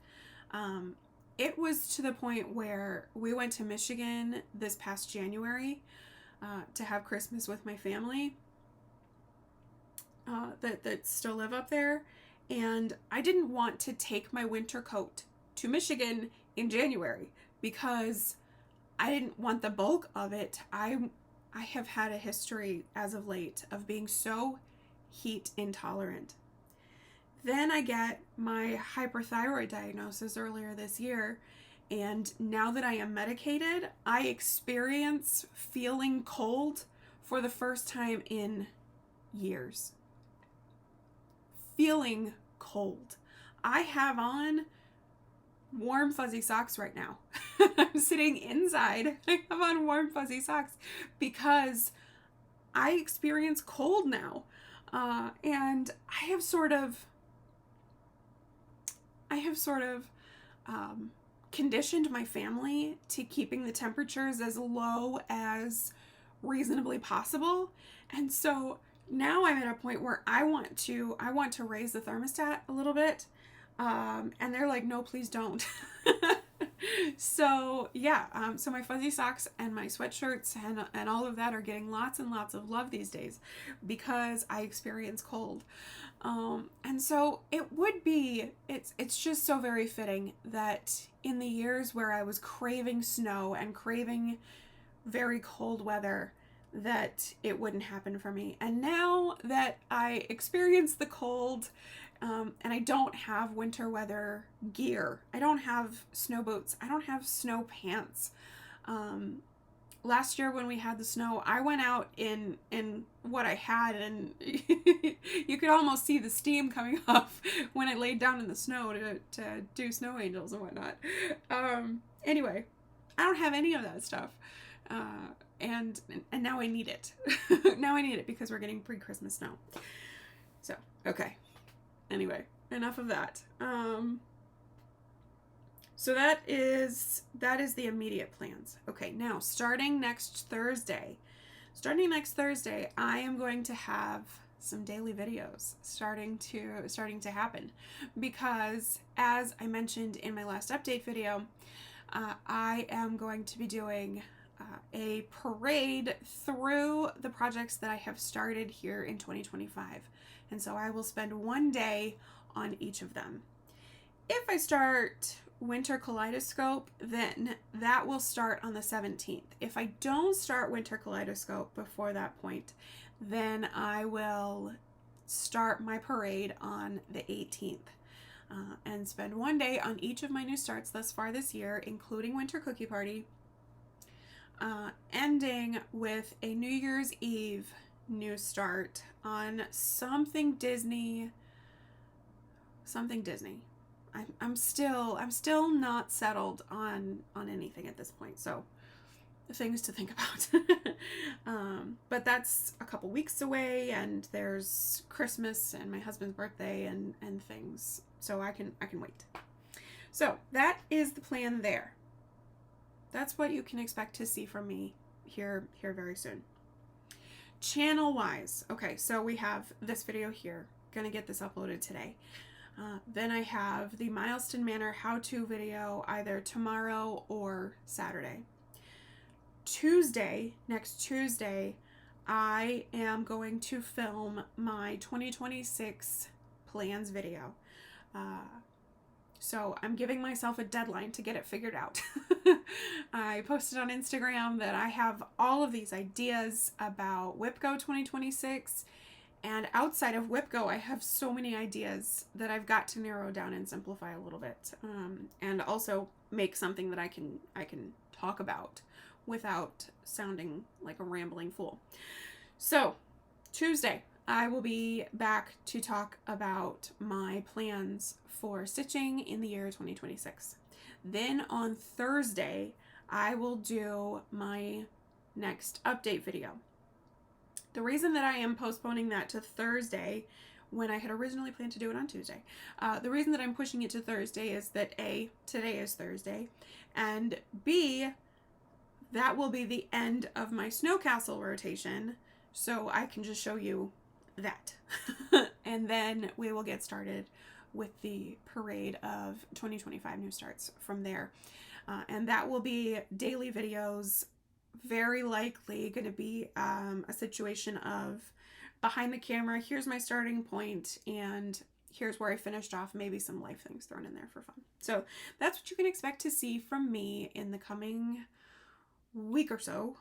It was to the point where we went to Michigan this past January to have Christmas with my family that still live up there, and I didn't want to take my winter coat to Michigan in January because I didn't want the bulk of it. I have had a history as of late of being so heat intolerant. Then I get my hyperthyroid diagnosis earlier this year, and now that I am medicated, I experience feeling cold for the first time in years. Feeling cold. I have on warm fuzzy socks right now. I'm sitting inside. I have on warm fuzzy socks because I experience cold now. And I have sort of conditioned my family to keeping the temperatures as low as reasonably possible. And so now I'm at a point where I want to raise the thermostat a little bit. And they're like, no, please don't. So yeah, so my fuzzy socks and my sweatshirts and all of that are getting lots and lots of love these days because I experience cold. And so it's just so very fitting that in the years where I was craving snow and craving very cold weather, that it wouldn't happen for me. And now that I experience the cold, and I don't have winter weather gear, I don't have snow boots, I don't have snow pants. Last year when we had the snow, I went out in what I had, and you could almost see the steam coming off when I laid down in the snow to do snow angels and whatnot. Anyway, I don't have any of that stuff. And now I need it. Now I need it because we're getting pre-Christmas snow. So, okay. Anyway, enough of that. So that is the immediate plans. Okay, now starting next Thursday, I am going to have some daily videos starting to happen, because as I mentioned in my last update video, I am going to be doing a parade through the projects that I have started here in 2025. And so I will spend one day on each of them. If I start Winter Kaleidoscope, then that will start on the 17th. If I don't start Winter Kaleidoscope before that point, then I will start my parade on the 18th. And spend one day on each of my new starts thus far this year, including Winter Cookie Party, ending with a New Year's Eve new start on something Disney. I'm still not settled on anything at this point, so things to think about. But that's a couple weeks away, and there's Christmas and my husband's birthday and things, so I can wait. So that is the plan there. That's what you can expect to see from me here very soon. Channel wise, okay, so we have this video here, gonna get this uploaded today. Then I have the Milestone Manor how-to video either tomorrow or Saturday. Next Tuesday, I am going to film my 2026 plans video. So I'm giving myself a deadline to get it figured out. I posted on Instagram that I have all of these ideas about WIPGO 2026. And outside of WIPGO, I have so many ideas that I've got to narrow down and simplify a little bit, and also make something that I can talk about without sounding like a rambling fool. So Tuesday, I will be back to talk about my plans for stitching in the year 2026. Then on Thursday, I will do my next update video. The reason that I am postponing that to Thursday when I had originally planned to do it on Tuesday, the reason that I'm pushing it to Thursday is that A, today is Thursday, and B, that will be the end of my Snow Castle rotation, so I can just show you that. And then we will get started with the parade of 2025 new starts from there. And that will be daily videos, very likely going to be a situation of behind the camera, here's my starting point, and here's where I finished off, maybe some life things thrown in there for fun. So that's what you can expect to see from me in the coming week or so,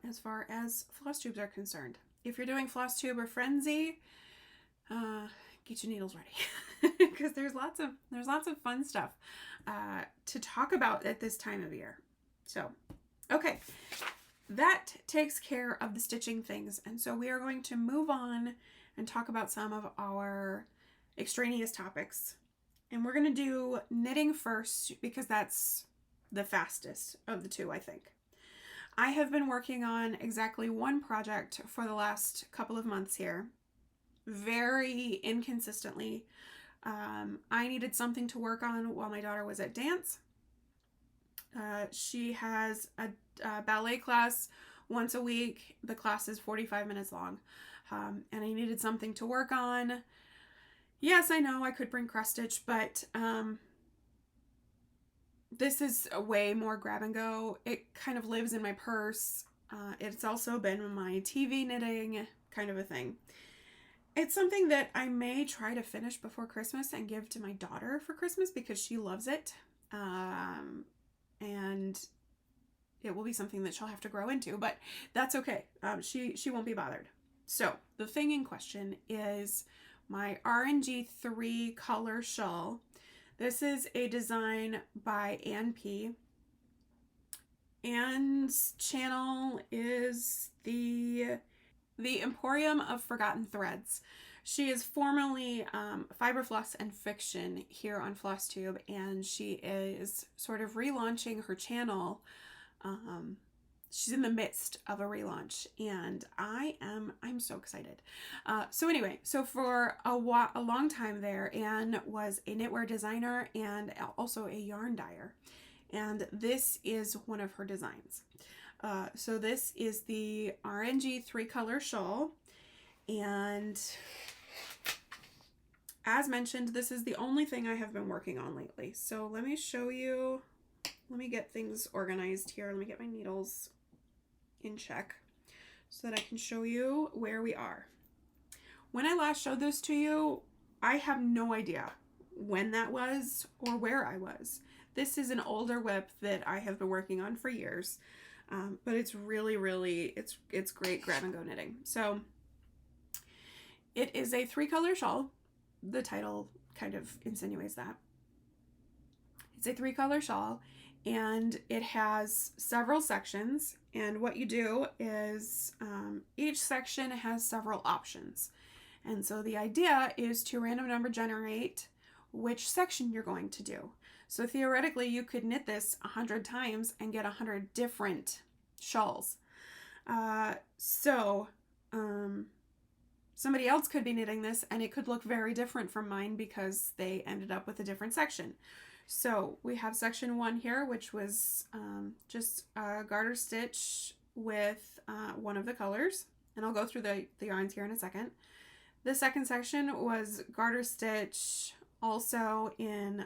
as far as floss tubes are concerned. If you're doing FlossTube or Frenzy, get your needles ready, because there's lots of fun stuff to talk about at this time of year. So, okay, that takes care of the stitching things, and so we are going to move on and talk about some of our extraneous topics. And we're going to do knitting first because that's the fastest of the two, I think. I have been working on exactly one project for the last couple of months here, very inconsistently. I needed something to work on while my daughter was at dance. She has a ballet class once a week. The class is 45 minutes long, and I needed something to work on. Yes, I know I could bring cross stitch, but this is a way more grab and go. It kind of lives in my purse. It's also been my TV knitting kind of a thing. It's something that I may try to finish before Christmas and give to my daughter for Christmas because she loves it. And it will be something that she'll have to grow into, but that's okay. She won't be bothered. So the thing in question is my RNG 3 color shawl. This is a design by Ann P. Ann's channel is the Emporium of Forgotten Threads. She is formerly Fiber Floss and Fiction here on FlossTube, and she is sort of relaunching her channel. She's in the midst of a relaunch, and I'm so excited. So anyway, so for a long time there, Anne was a knitwear designer and also a yarn dyer, and this is one of her designs. So this is the RNG 3 color shawl, and as mentioned, this is the only thing I have been working on lately. So let me show you, let me get things organized here. Let me get my needles in check so that I can show you where we are. When I last showed this to you, I have no idea when that was or where I was. This is an older whip that I have been working on for years, but it's really, it's great grab and go knitting. So it is a 3-color shawl. The title kind of insinuates that. It's a 3-color shawl, and it has several sections, and what you do is each section has several options. And so the idea is to random number generate which section you're going to do. So theoretically, you could knit this 100 times and get 100 different shawls. Somebody else could be knitting this and it could look very different from mine because they ended up with a different section. So we have section 1 here, which was just a garter stitch with one of the colors. And I'll go through the yarns here in a second. The second section was garter stitch also in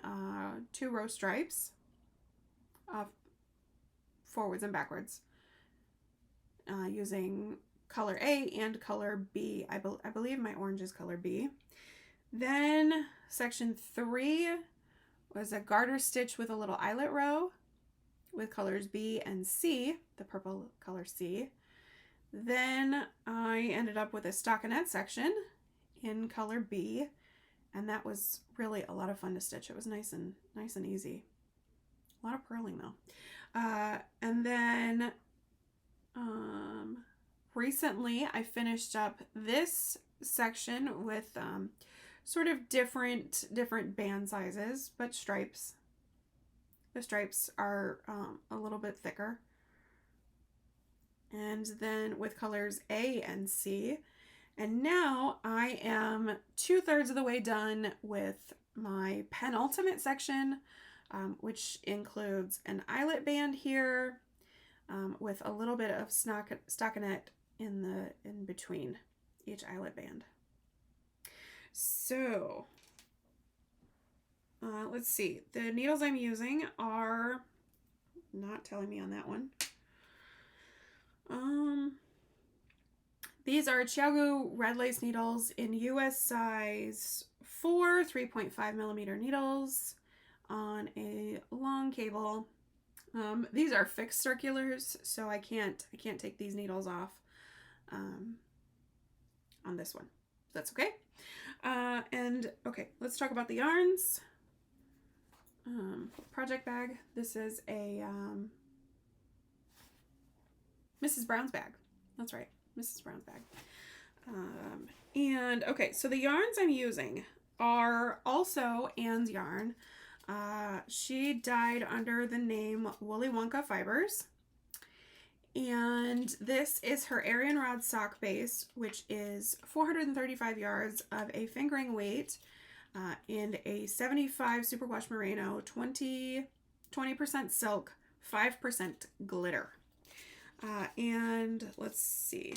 2 row stripes, forwards and backwards, using color A and color B. I believe my orange is color B. Then section 3 was a garter stitch with a little eyelet row with colors B and C, the purple color C. Then I ended up with a stockinette section in color B, and that was really a lot of fun to stitch. It was nice and easy. A lot of purling though. And then recently I finished up this section with sort of different band sizes, but stripes. The stripes are a little bit thicker. And then with colors A and C. And now I am 2/3 of the way done with my penultimate section, which includes an eyelet band here with a little bit of stockinette in between each eyelet band. So let's see. The needles I'm using are not telling me on that one. These are Chiagu red lace needles in US size 4 3.5 millimeter needles on a long cable. These are fixed circulars, so I can't take these needles off on this one. That's okay. And okay, let's talk about the yarns. Project bag. This is a Mrs. Brown's bag. That's right, Mrs. Brown's bag. And okay, so the yarns I'm using are also Anne's yarn. She dyed under the name Woolly Wonka Fibers. And this is her Arian Rod sock base, which is 435 yards of a fingering weight in a 75 superwash merino, 20% silk, 5% glitter. And let's see.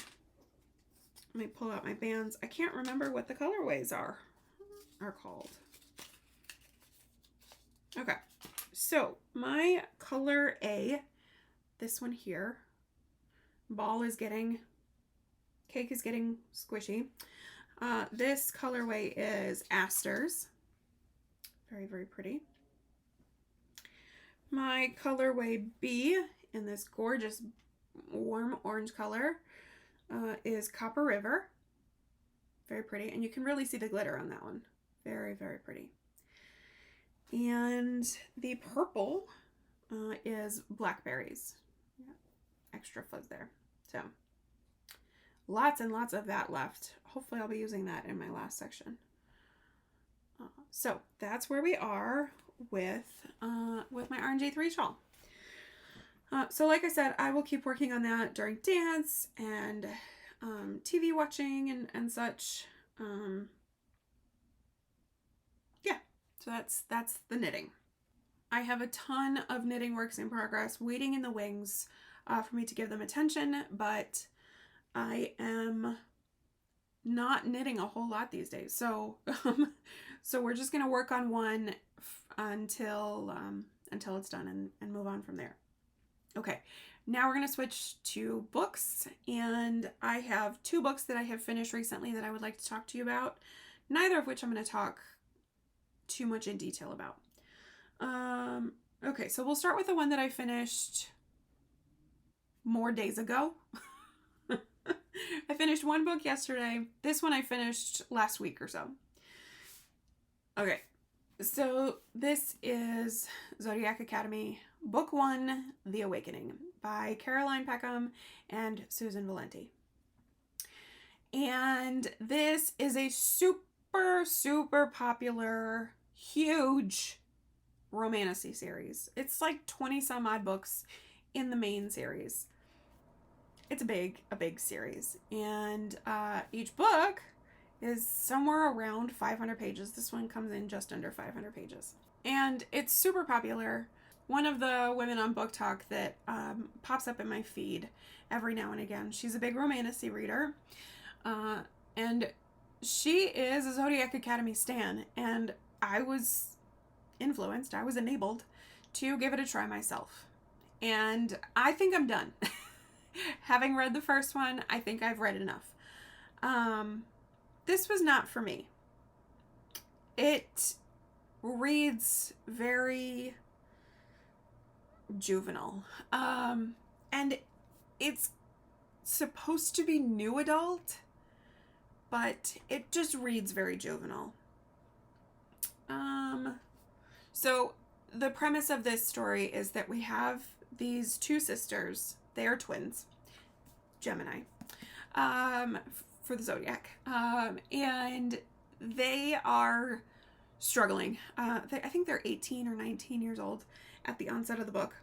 Let me pull out my bands. I can't remember what the colorways are called. Okay, so my color A, this one here, cake is getting squishy. This colorway is Asters. Very, very pretty. My colorway B in this gorgeous warm orange color is Copper River. Very pretty, and you can really see the glitter on that one. Very, very pretty. And the purple is Blackberries. Yeah, extra fuzz there. So lots and lots of that left. Hopefully I'll be using that in my last section. So that's where we are with my RNG3 shawl. So like I said, I will keep working on that during dance and TV watching and such. Yeah, so that's the knitting. I have a ton of knitting works in progress waiting in the wings for me to give them attention, but I am not knitting a whole lot these days. So so we're just gonna work on one until it's done and move on from there. Okay, Now we're going to switch to books, and I have 2 books that I have finished recently that I would like to talk to you about, neither of which I'm going to talk too much in detail about. Okay, so we'll start with the one that I finished more days ago. I finished one book yesterday. This one I finished last week or so. Okay, so this is Zodiac Academy, Book 1, The Awakening, by Peckham and Susanne Valenti. And this is a super popular, huge romantasy series. It's like 20 some odd books in the main series. It's a big series, and each book is somewhere around 500 pages. This one comes in just under 500 pages, and it's super popular. One of the women on Book Talk that pops up in my feed every now and again, she's a big romantasy reader, and she is a Zodiac Academy stan, and I was influenced, I was enabled to give it a try myself, and I think I'm done. Having read the first one, I think I've read enough. This was not for me. It reads very juvenile. And it's supposed to be new adult, but it just reads very juvenile. So the premise of this story is that we have these 2 sisters. They are twins, Gemini, for the Zodiac, and they are struggling. I think they're 18 or 19 years old at the onset of the book.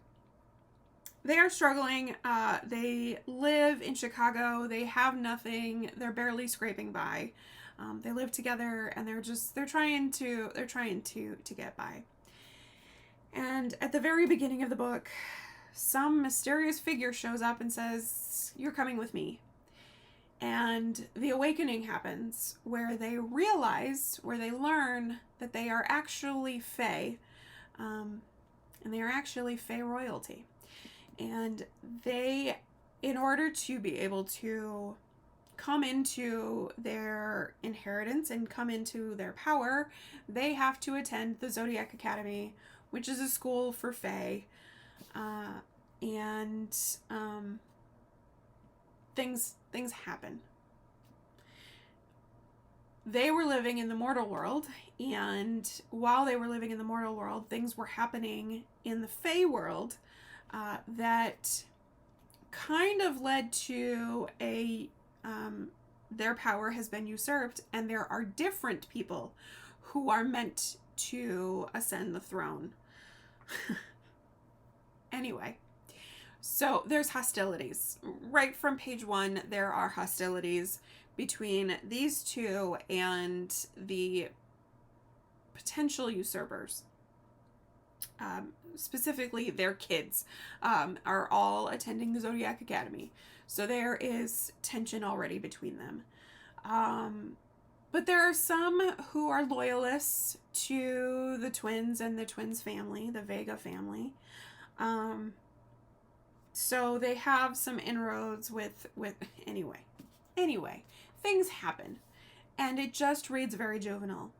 They are struggling. They live in Chicago. They have nothing. They're barely scraping by. They live together, and they're trying to get by. And at the very beginning of the book, some mysterious figure shows up and says, "You're coming with me." And the awakening happens where they learn that they are actually Fae, and they are actually Fae royalty. And they, in order to be able to come into their inheritance and come into their power, they have to attend the Zodiac Academy, which is a school for Fae. And things happen. They were living in the mortal world, and while they were living in the mortal world, things were happening in the Fae world that kind of led to their power has been usurped, and there are different people who are meant to ascend the throne. Anyway, so there's hostilities. Right from page 1, there are hostilities between these 2 and the potential usurpers. Specifically, their kids are all attending the Zodiac Academy. So there is tension already between them. But there are some who are loyalists to the twins and the twins family, the Vega family. So they have some inroads with anyway, things happen, and it just reads very juvenile.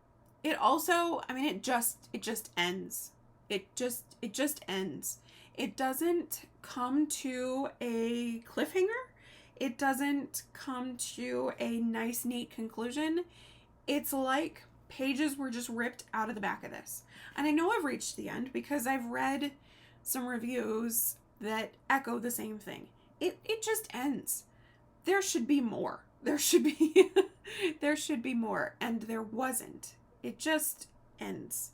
It also, it just ends. It just ends. It doesn't come to a cliffhanger. It doesn't come to a nice, neat conclusion. It's like pages were just ripped out of the back of this. And I know I've reached the end because I've read some reviews that echo the same thing. It just ends. There should be more. There should be more, and there wasn't. It just ends.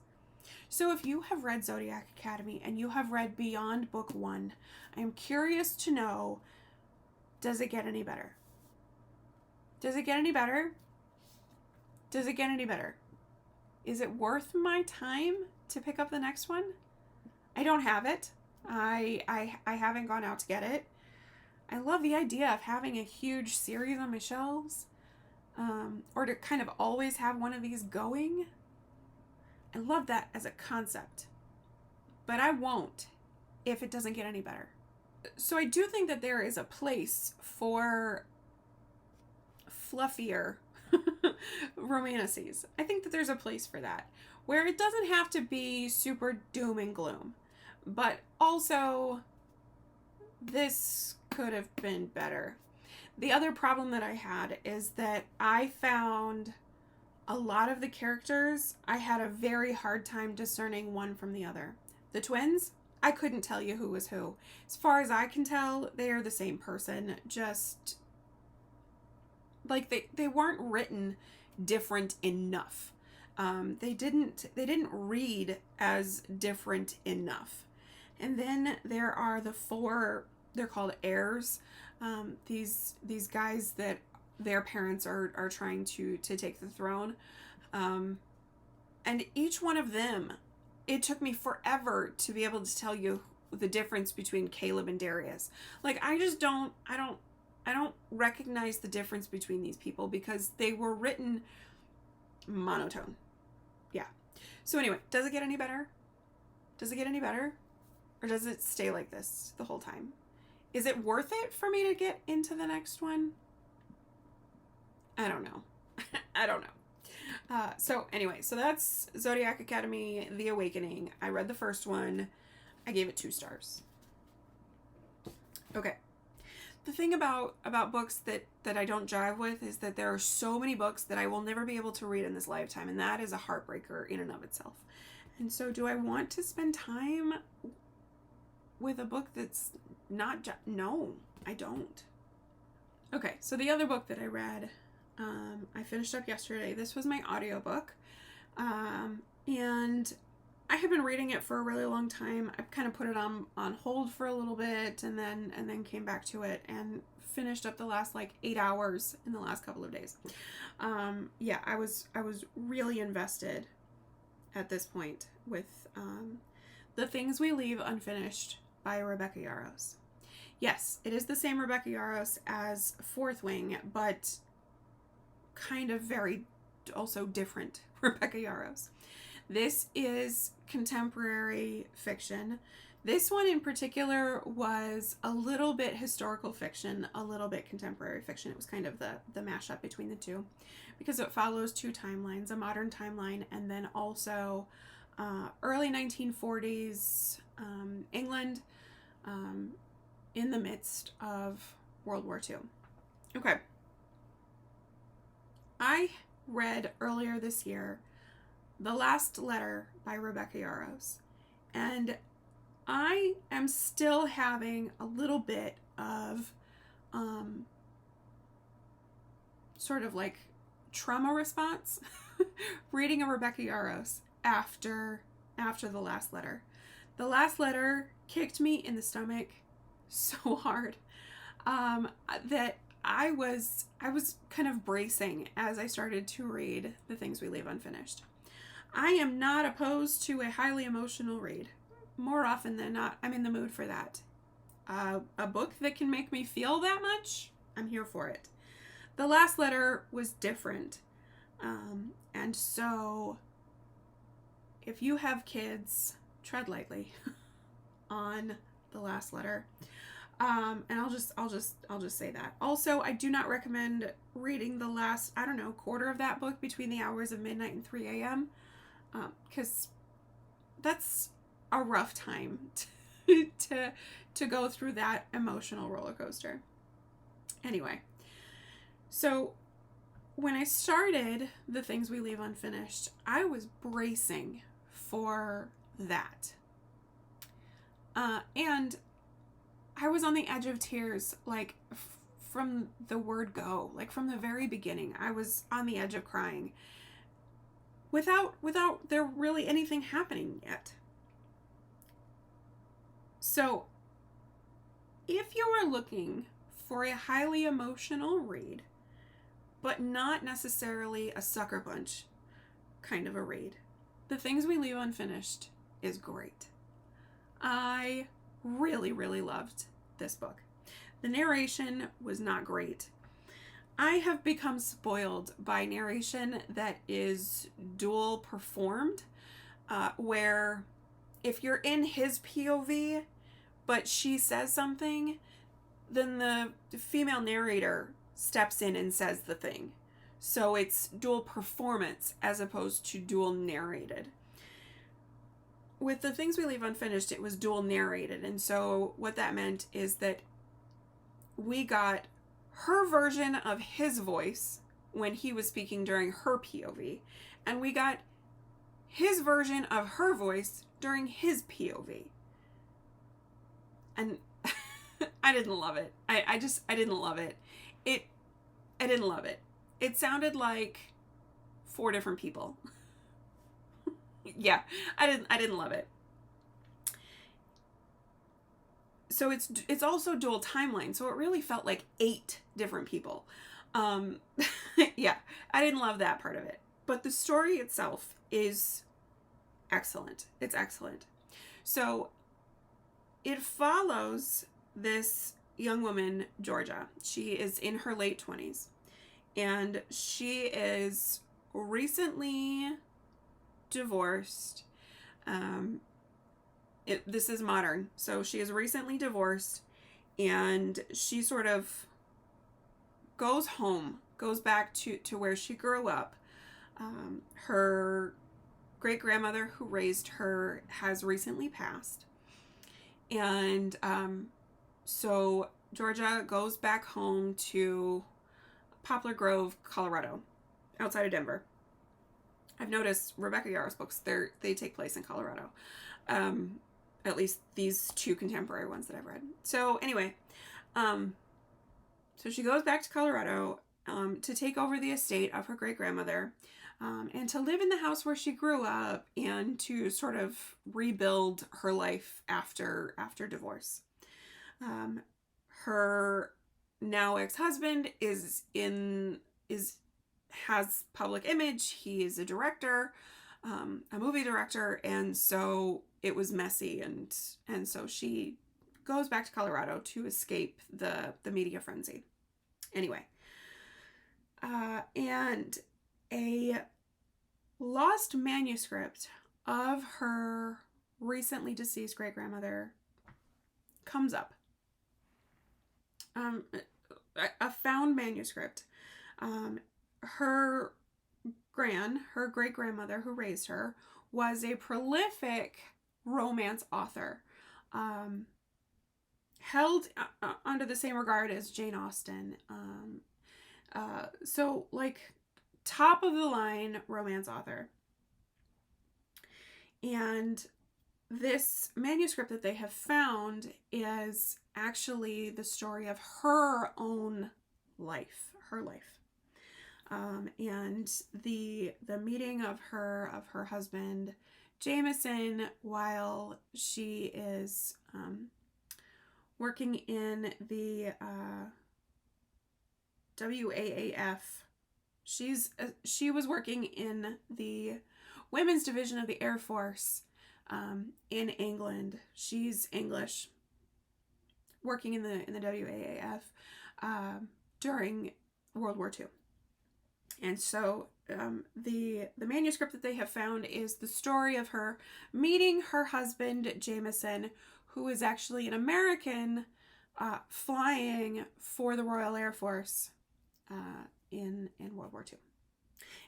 So if you have read Zodiac Academy and you have read beyond book 1, I am curious to know, does it get any better? Does it get any better? Does it get any better? Is it worth my time to pick up the next one? I don't have it. I haven't gone out to get it. I love the idea of having a huge series on my shelves, or to kind of always have one of these going. I love that as a concept, but I won't if it doesn't get any better. So I do think that there is a place for fluffier romances. I think that there's a place for that, where it doesn't have to be super doom and gloom, but also this could have been better. The other problem that I had is that I found a lot of the characters, I had a very hard time discerning one from the other. The twins, I couldn't tell you who was who. As far as I can tell, they are the same person, just like they weren't written different enough. They didn't read as different enough. And then there are the four, they're called heirs. These guys that their parents are trying to take the throne. And each one of them, it took me forever to be able to tell you the difference between Caleb and Darius. Like, I don't recognize the difference between these people because they were written monotone. Yeah. So anyway, does it get any better? Does it get any better? Or does it stay like this the whole time? Is it worth it for me to get into the next one? I don't know. I don't know. So anyway, so that's Zodiac Academy, The Awakening. I read the first one. I gave it 2 stars. Okay. The thing about books that I don't jive with is that there are so many books that I will never be able to read in this lifetime, and that is a heartbreaker in and of itself. And so do I want to spend time with a book that's not no, I don't. Okay, so the other book that I read, I finished up yesterday. This was my audiobook. And I have been reading it for a really long time. I've kind of put it on hold for a little bit and then came back to it and finished up the last like 8 hours in the last couple of days. Yeah, I was really invested at this point with The Things We Leave Unfinished by Rebecca Yarros. Yes, it is the same Rebecca Yarros as Fourth Wing, but kind of very also different Rebecca Yarros. This is contemporary fiction. This one in particular was a little bit historical fiction, a little bit contemporary fiction. It was kind of the mashup between the two because it follows 2 timelines, a modern timeline and then also early 1940s England in the midst of World War II. Okay. I read earlier this year The Last Letter by Rebecca Yarros, and I am still having a little bit of sort of like trauma response reading a Rebecca Yarros after The Last Letter. The Last Letter kicked me in the stomach so hard that I was kind of bracing as I started to read The Things We Leave Unfinished. I am not opposed to a highly emotional read. More often than not, I'm in the mood for that. A book that can make me feel that much, I'm here for it. The Last Letter was different. And so if you have kids, tread lightly on The Last Letter. And I'll just say that. Also, I do not recommend reading the last, quarter of that book between the hours of midnight and 3 a.m. Because that's a rough time to go through that emotional roller coaster. Anyway, so when I started The Things We Leave Unfinished, I was bracing for that. And I was on the edge of tears, like, from the word go. Like, from the very beginning, I was on the edge of crying. Without there really anything happening yet. So, if you are looking for a highly emotional read, but not necessarily a sucker punch kind of a read, The Things We Leave Unfinished is great. I really, really loved this book. The narration was not great. I have become spoiled by narration that is dual performed, where if you're in his POV, but she says something, then the female narrator steps in and says the thing. So it's dual performance as opposed to dual narrated. With The Things We Leave Unfinished, it was dual narrated. And so what that meant is that we got her version of his voice when he was speaking during her POV, and we got his version of her voice during his POV. And I didn't love it. I didn't love it. I didn't love it. It sounded like 4 different people. Yeah, I didn't love it. So it's also dual timeline, so it really felt like 8 different people. Yeah, I didn't love that part of it. But the story itself is excellent. It's excellent. So it follows this young woman, Georgia. She is in her late 20s, and she is recently divorced. This is modern. So she is recently divorced, and she sort of goes home, goes back to where she grew up. Her great-grandmother who raised her has recently passed. And so Georgia goes back home to Poplar Grove, Colorado, outside of Denver. I've noticed Rebecca Yarros books, they take place in Colorado. At least these 2 contemporary ones that I've read. So anyway, so she goes back to Colorado to take over the estate of her great-grandmother, and to live in the house where she grew up, and to sort of rebuild her life after divorce. Her now ex-husband has public image. He is a director, a movie director, and so it was messy, and so she goes back to Colorado to escape the media frenzy. Anyway, and a lost manuscript of her recently deceased great-grandmother comes up. A found manuscript. Her great-grandmother who raised her was a prolific romance author, held under the same regard as Jane Austen. So like top of the line romance author. And this manuscript that they have found is actually the story of her own life, and the meeting of her husband Jameson while she is working in the WAAF. She was working in the women's division of the Air Force in England. She's English, working in the WAAF during World War II. And so the manuscript that they have found is the story of her meeting her husband Jameson, who is actually an American flying for the Royal Air Force in World War II.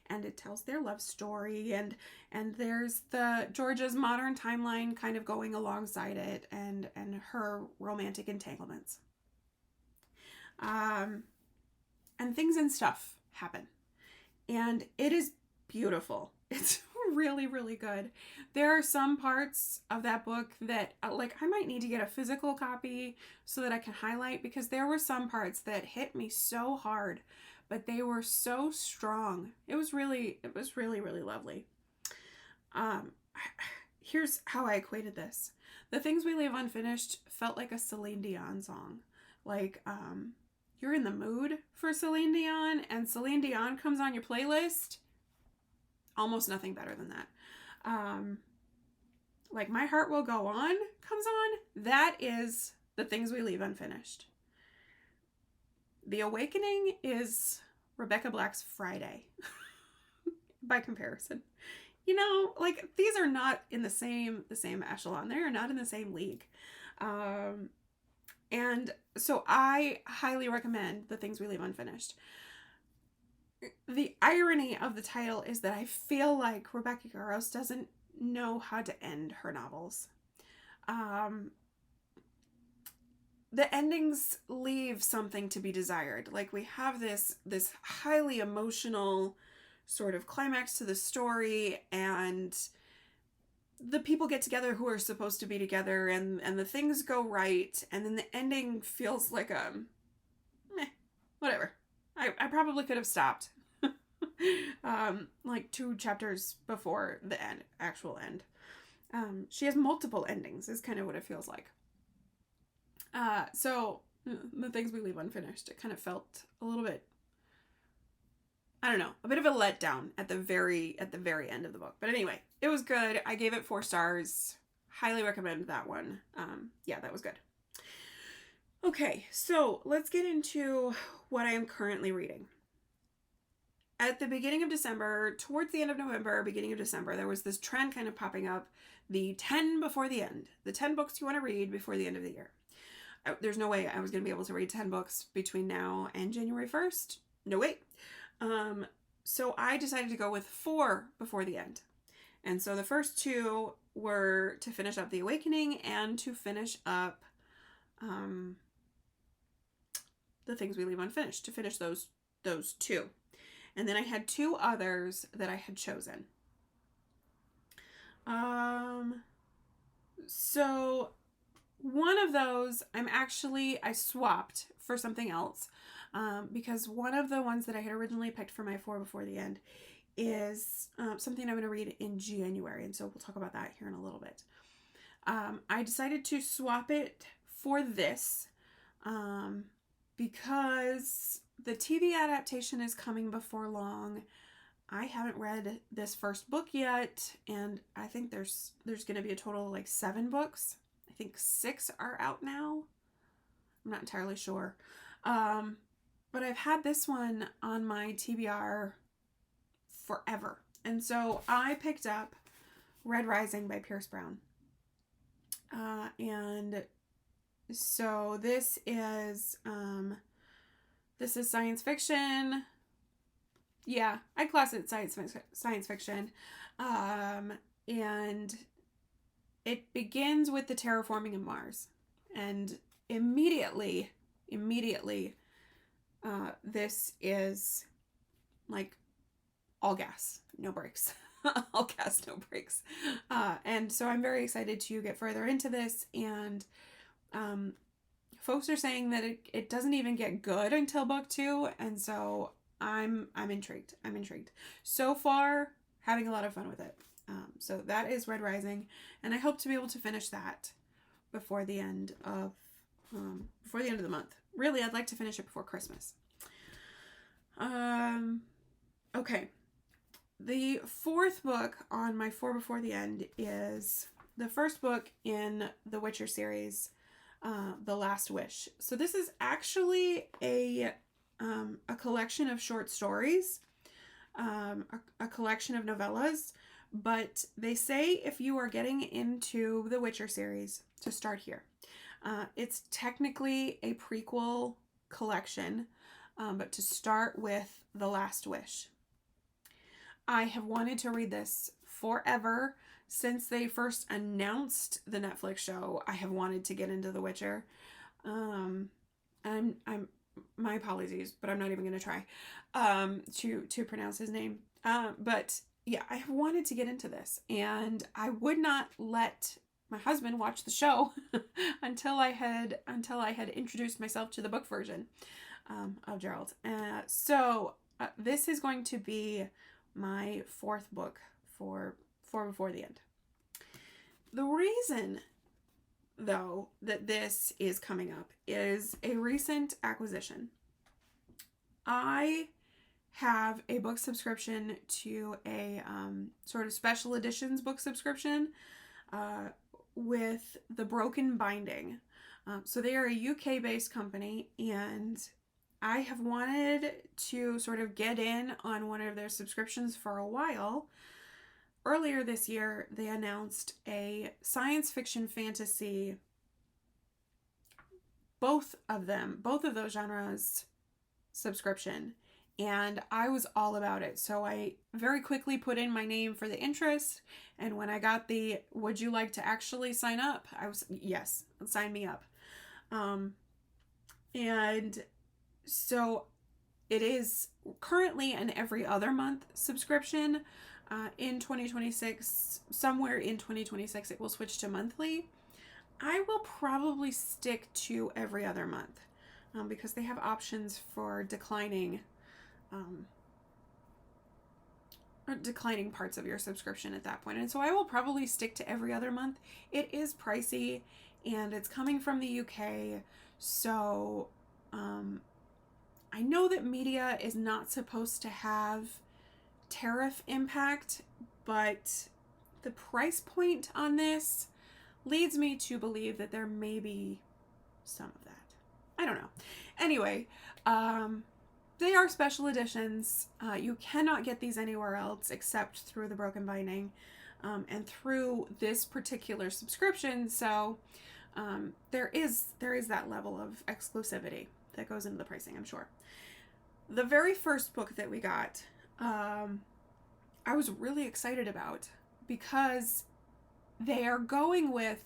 And it tells their love story, and there's the Georgia's modern timeline kind of going alongside it, and her romantic entanglements. And things and stuff happen. And it is beautiful. It's really, really good. There are some parts of that book that, like, I might need to get a physical copy so that I can highlight, because there were some parts that hit me so hard, but they were so strong. It was really, really lovely. Here's how I equated this. The Things We Leave Unfinished felt like a Celine Dion song. Like, you're in the mood for Celine Dion, and Celine Dion comes on your playlist. Almost nothing better than that. Like My Heart Will Go On comes on. That is The Things We Leave Unfinished. The Awakening is Rebecca Black's Friday, by comparison. you know, like, these are not in the same echelon. They are not in the same league. And so I highly recommend The Things We Leave Unfinished. The irony of the title is that I feel like Rebecca Yarros doesn't know how to end her novels. The endings leave something to be desired. Like, we have this highly emotional sort of climax to the story, and the people get together who are supposed to be together, and the things go right, and then the ending feels like whatever. I probably could have stopped like 2 chapters before the actual end. She has multiple endings is kind of what it feels like. So The Things We Leave Unfinished, it kind of felt a little bit, I don't know, a bit of a letdown at the very end of the book. But anyway, it was good. I gave it 4 stars. Highly recommend that one. Yeah, that was good. Okay, so let's get into what I am currently reading. At the beginning of December, towards the end of November, beginning of December, there was this trend kind of popping up, the 10 before the end. The 10 books you want to read before the end of the year. There's no way I was going to be able to read 10 books between now and January 1st. No way. So I decided to go with 4 before the end. And so the first 2 were to finish up The Awakening and to finish up The Things We Leave Unfinished, to finish those 2. And then I had 2 others that I had chosen. So one of those I swapped for something else. Because one of the ones that I had originally picked for my 4 before the end is something I'm going to read in January. And so we'll talk about that here in a little bit. I decided to swap it for this because the TV adaptation is coming before long. I haven't read this first book yet, and I think there's going to be a total of like 7 books. I think 6 are out now. I'm not entirely sure. But I've had this one on my TBR forever. And so I picked up Red Rising by Pierce Brown. And so this is science fiction. Yeah, I class it science fiction. And it begins with the terraforming of Mars. And immediately, this is like all gas, no brakes. All gas, no brakes. And so I'm very excited to get further into this. And folks are saying that it doesn't even get good until book 2. And so I'm intrigued. So far, having a lot of fun with it. So that is Red Rising. And I hope to be able to finish that before the end of the month. Really, I'd like to finish it before Christmas. Okay. The 4th book on my 4 before the end is the first book in the Witcher series, The Last Wish. So this is actually a collection of short stories, a collection of novellas, but they say if you are getting into the Witcher series, to start here. It's technically a prequel collection, but to start with The Last Wish. I have wanted to read this forever. Since they first announced the Netflix show, I have wanted to get into The Witcher. I'm my apologies, but I'm not even going to try to pronounce his name. But yeah, I have wanted to get into this, and I would not let my husband watch the show until I had introduced myself to the book version of Gerald. So this is going to be my 4th book for before the end. The reason, though, that this is coming up is a recent acquisition. I have a book subscription to a sort of special editions book subscription with The Broken Binding. So they are a UK-based company, and I have wanted to sort of get in on one of their subscriptions for a while. earlier this year, they announced a science fiction fantasy, both of those genres subscription. And I was all about it. So I very quickly put in my name for the interest. And when I got the, would you like to actually sign up? I was, yes, sign me up. And so it is currently an every other month subscription. In 2026, somewhere in 2026, it will switch to monthly. I will probably stick to every other month because they have options for declining parts of your subscription at that point. And so I will probably stick to every other month. It is pricey and it's coming from the UK. So I know that media is not supposed to have tariff impact, but the price point on this leads me to believe that there may be some of that. I don't know. Anyway, they are special editions. You cannot get these anywhere else except through the Broken Binding and through this particular subscription. So there is that level of exclusivity that goes into the pricing, I'm sure. The very first book that we got, I was really excited about because they are going with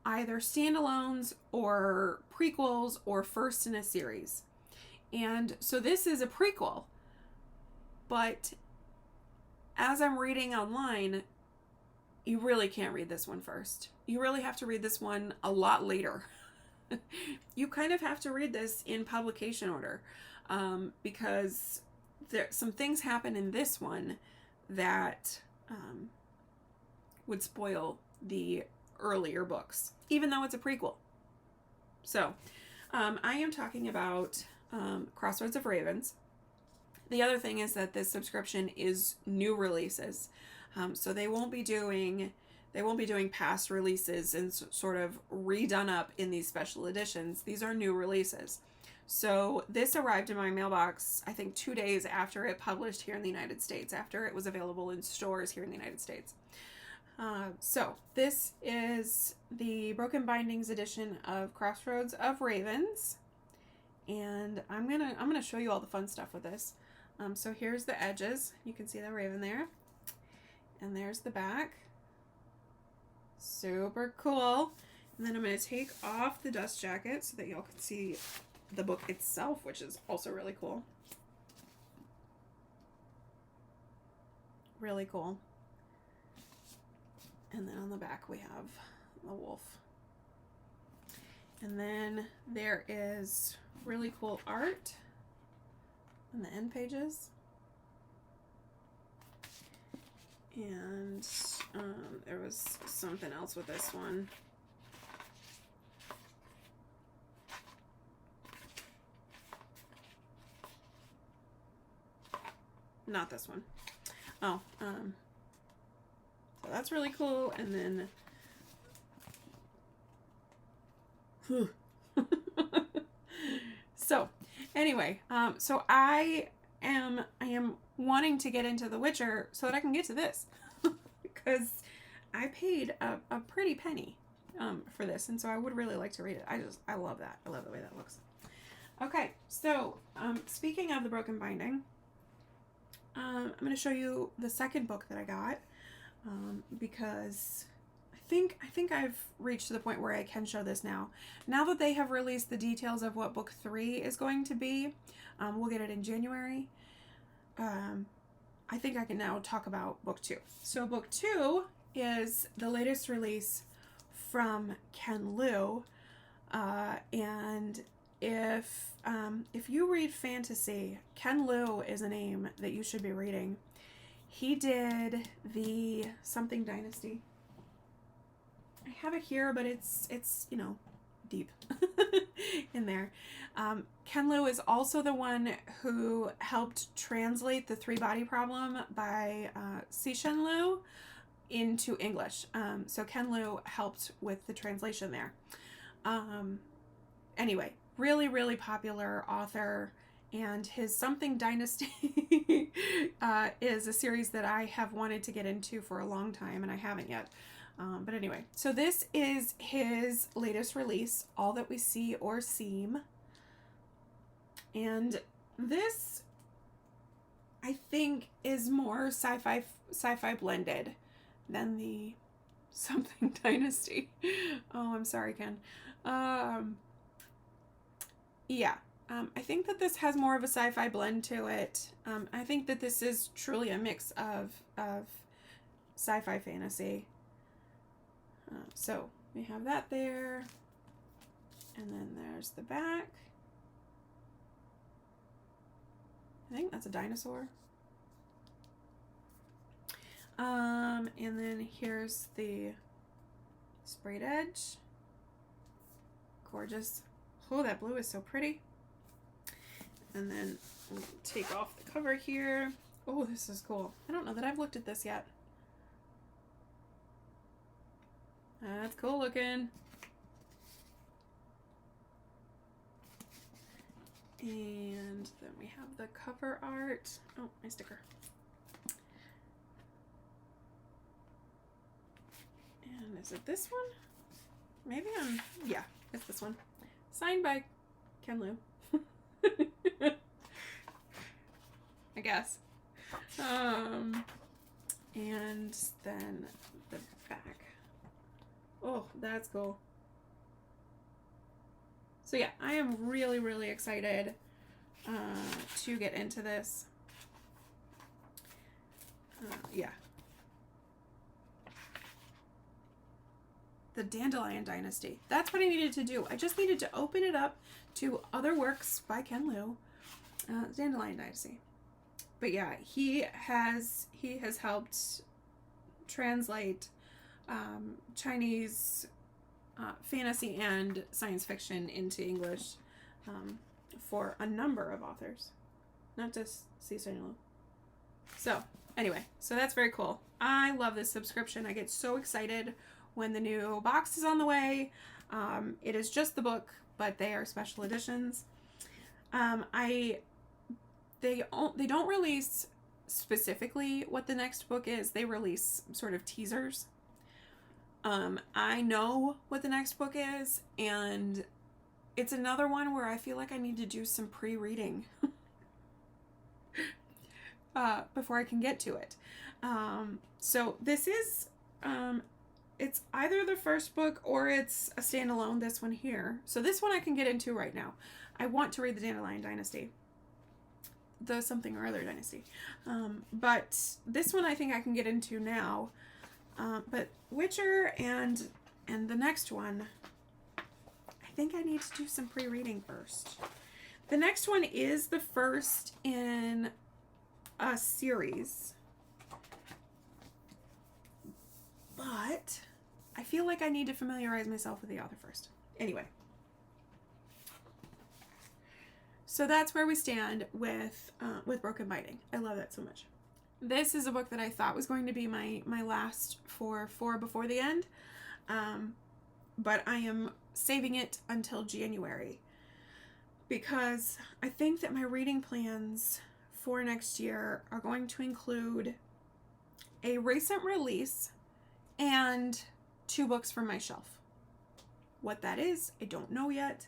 either standalones or prequels or first in a series. And so this is a prequel, but as I'm reading online, you really can't read this one first. You really have to read this one a lot later. You kind of have to read this in publication order because some things happen in this one that would spoil the earlier books, even though it's a prequel. So I am talking about Crossroads of Ravens. The other thing is that this subscription is new releases. So they won't be doing past releases and sort of redone up in these special editions. These are new releases. So this arrived in my mailbox, I think 2 days after it published here in the United States, after it was available in stores here in the United States. So this is the Broken Bindings edition of Crossroads of Ravens. And I'm gonna show you all the fun stuff with this. So here's the edges. You can see the raven there. And there's the back. Super cool. And then I'm going to take off the dust jacket so that y'all can see the book itself, which is also really cool. Really cool. And then on the back we have the wolf. And then there is really cool art on the end pages. And there was something else with this one. Not this one. Oh, so that's really cool. And then so anyway, so I am wanting to get into The Witcher so that I can get to this because I paid a pretty penny for this, and so I would really like to read it. I love that. I love the way that looks. Okay, so speaking of the Broken Binding, I'm going to show you the second book that I got because I think I've reached the point where I can show this now. Now that they have released the details of what book 3 is going to be, we'll get it in January. I think I can now talk about book 2. So book 2 is the latest release from Ken Liu, and if you read fantasy, Ken Liu is a name that you should be reading. He did the something dynasty. I have it here, but it's you know, deep in there. Ken Liu is also the one who helped translate The Three-Body Problem by Cixin Liu into English. So Ken Liu helped with the translation there. Anyway, really, really popular author, and his Something Dynasty is a series that I have wanted to get into for a long time, and I haven't yet. But anyway, so this is his latest release, All That We See or Seem. And this, I think, is more sci-fi blended than the Something Dynasty. Oh, I'm sorry, Ken. Yeah. I think that this has more of a sci-fi blend to it. I think that this is truly a mix of sci-fi fantasy. So we have that there. And then there's the back. I think that's a dinosaur. And then here's the sprayed edge. Gorgeous. Oh, that blue is so pretty. And then we'll take off the cover here. Oh, this is cool. I don't know that I've looked at this yet. That's cool looking. And then we have the cover art. Oh, my sticker. And is it this one? Maybe yeah, it's this one. Signed by Ken Liu. I guess. And then the back. Oh, that's cool. So yeah, I am really, really excited to get into this. Yeah. The Dandelion Dynasty. That's what I needed to do. I just needed to open it up to other works by Ken Liu. Dandelion Dynasty. But yeah, he has helped translate Chinese fantasy and science fiction into English for a number of authors, not just Susanne. So anyway, so that's very cool. I love this subscription. I get so excited when the new box is on the way. It is just the book, but they are special editions. They don't release specifically what the next book is. They release sort of teasers. I know what the next book is, and it's another one where I feel like I need to do some pre-reading before I can get to it. So this is, it's either the first book or it's a standalone, this one here. So this one I can get into right now. I want to read the Dandelion Dynasty. The Something or Other Dynasty. But this one I think I can get into now. But Witcher and the next one, I think I need to do some pre-reading first. The next one is the first in a series. But I feel like I need to familiarize myself with the author first. Anyway. So that's where we stand with Broken Biting. I love that so much. This is a book that I thought was going to be my last for Before the End. But I am saving it until January. Because I think that my reading plans for next year are going to include a recent release and 2 books from my shelf. What that is, I don't know yet.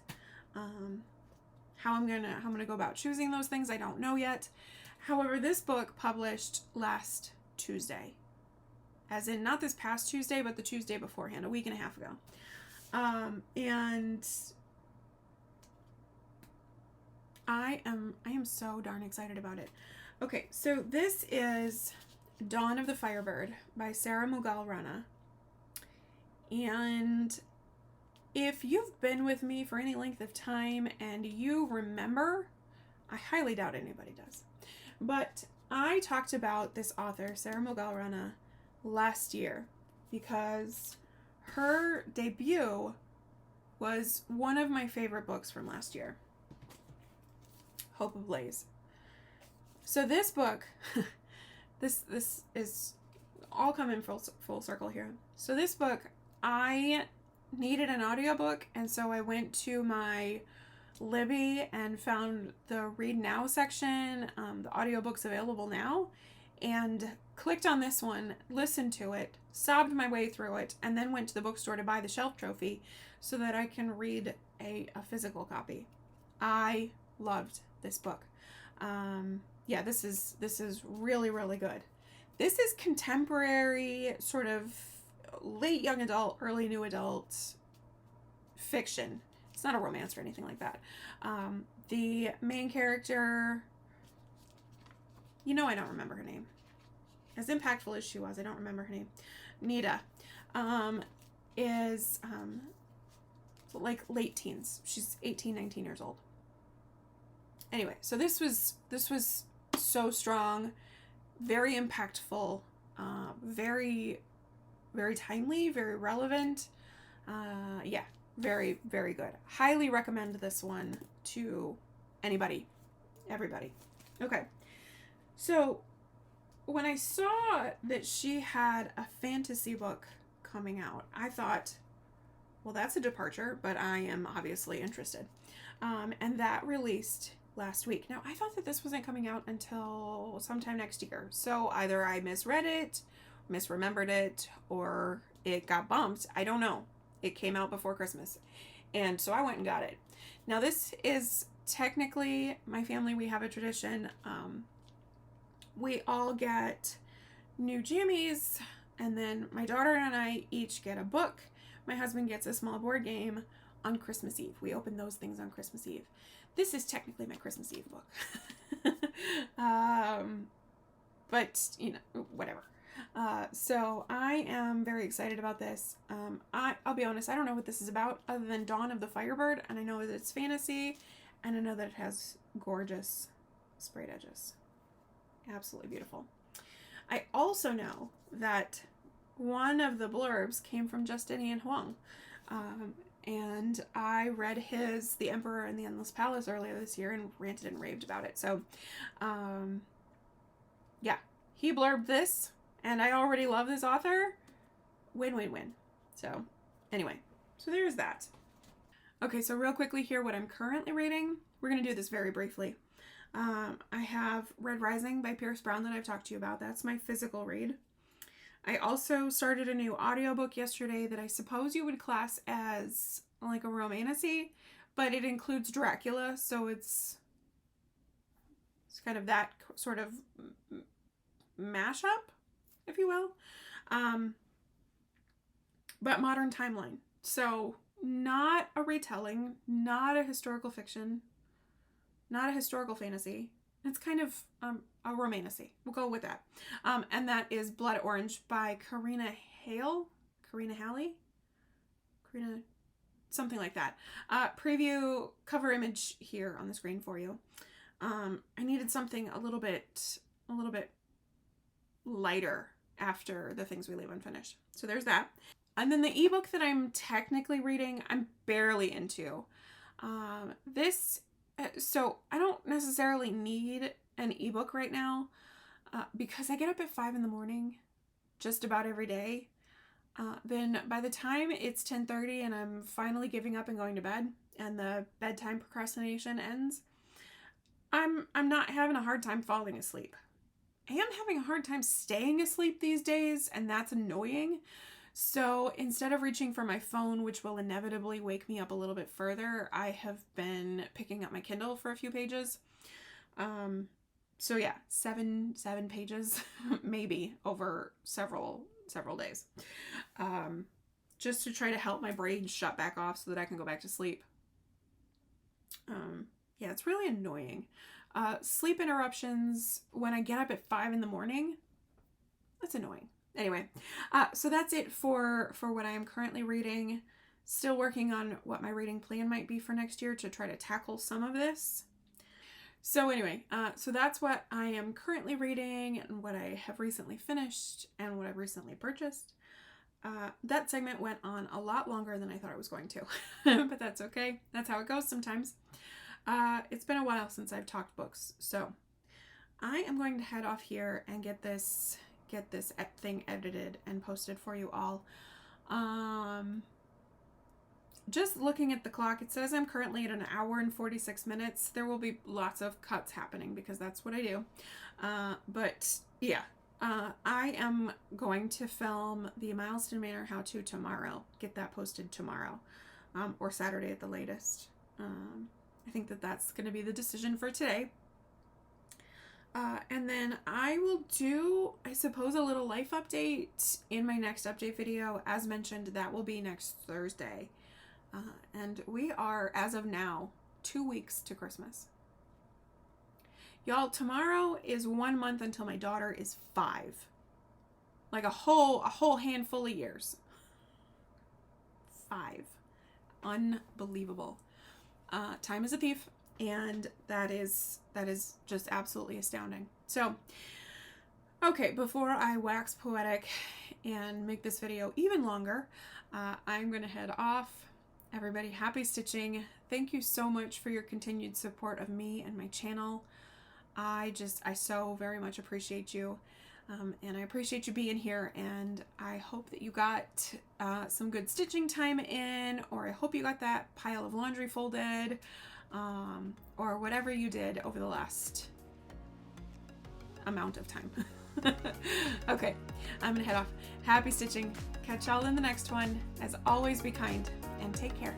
How I'm gonna go about choosing those things, I don't know yet. However, this book published last Tuesday. As in, not this past Tuesday, but the Tuesday beforehand, a week and a half ago. And I am so darn excited about it. Okay, so this is Dawn of the Firebird by Sarah Mughal Rana. And if you've been with me for any length of time and you remember, I highly doubt anybody does, but I talked about this author, Sarah Mughal Rana, last year because her debut was one of my favorite books from last year, Hope Ablaze. So this book, this is all coming full circle here. So this book, I needed an audiobook, and so I went to my Libby and found the Read Now section, the audiobooks available now, and clicked on this one, listened to it, sobbed my way through it, and then went to the bookstore to buy the shelf trophy so that I can read a physical copy. I loved this book. Yeah, this is really, really good. This is contemporary, sort of late young adult, early new adult fiction. It's not a romance or anything like that. The main character, I don't remember her name. As impactful as she was, I don't remember her name. Nita is like late teens. She's 18, 19 years old. Anyway, so this was so strong, very impactful, very, very timely, very relevant. Yeah, very, very good. Highly recommend this one to anybody, everybody. Okay, so when I saw that she had a fantasy book coming out, I thought, well, that's a departure, but I am obviously interested. And that released last week. Now, I thought that this wasn't coming out until sometime next year. So either I misread it, misremembered it, or it got bumped. I don't know. It came out before Christmas. And so I went and got it. Now, this is technically, my family, we have a tradition. We all get new jammies, and then my daughter and I each get a book. My husband gets a small board game on Christmas Eve. We open those things on Christmas Eve. This is technically my Christmas Eve book. But, whatever. So I am very excited about this. I'll be honest, I don't know what this is about other than Dawn of the Firebird, and I know that it's fantasy, and I know that it has gorgeous sprayed edges. Absolutely beautiful. I also know that one of the blurbs came from Justinian Huang, and I read his The Emperor and the Endless Palace earlier this year and ranted and raved about it. So, yeah, he blurbed this, and I already love this author. Win, win, win. So, anyway, so there's that. Okay, so real quickly here, what I'm currently reading. We're going to do this very briefly. I have Red Rising by Pierce Brown that I've talked to you about. That's my physical read. I also started a new audiobook yesterday that I suppose you would class as like a romantasy, but it includes Dracula, so it's kind of that sort of mashup, if you will. But modern timeline. So not a retelling, not a historical fiction, not a historical fantasy. It's kind of a romantasy. We'll go with that. And that is Blood Orange by Karina Halley? Something like that. Preview cover image here on the screen for you. I needed something a little bit lighter after The Things We Leave Unfinished. So there's that. And then the ebook that I'm technically reading, I'm barely into. So I don't necessarily need an ebook right now because I get up at 5 in the morning just about every day. Then by the time it's 10:30 and I'm finally giving up and going to bed and the bedtime procrastination ends, I'm not having a hard time falling asleep. I am having a hard time staying asleep these days, and that's annoying. So instead of reaching for my phone, which will inevitably wake me up a little bit further, I have been picking up my Kindle for a few pages. So yeah, seven pages, maybe over several days. Just to try to help my brain shut back off so that I can go back to sleep. Yeah, it's really annoying. Sleep interruptions when I get up at 5 in the morning, that's annoying. Anyway, so that's it for what I am currently reading. Still working on what my reading plan might be for next year to try to tackle some of this. So anyway, so that's what I am currently reading and what I have recently finished and what I've recently purchased. That segment went on a lot longer than I thought it was going to, but that's okay. That's how it goes sometimes. It's been a while since I've talked books, so I am going to head off here and get this thing edited and posted for you all. just looking at the clock, it says I'm currently at 1 hour and 46 minutes. There will be lots of cuts happening because that's what I do. But yeah, I am going to film the Milestone Manor how-to tomorrow. Get that posted tomorrow, or Saturday at the latest. I think that that's going to be the decision for today. And then I will do, I suppose, a little life update in my next update video. As mentioned, that will be next Thursday. And we are, as of now, 2 weeks to Christmas. Y'all, tomorrow is 1 month until my daughter is 5. Like a whole handful of years. 5. Unbelievable. Time is a thief, and that is just absolutely astounding. So, okay, before I wax poetic and make this video even longer, I'm going to head off. Everybody, happy stitching. Thank you so much for your continued support of me and my channel. I so very much appreciate you. And I appreciate you being here, and I hope that you got some good stitching time in, or I hope you got that pile of laundry folded, or whatever you did over the last amount of time. Okay, I'm gonna head off. Happy stitching. Catch y'all in the next one. As always, be kind and take care.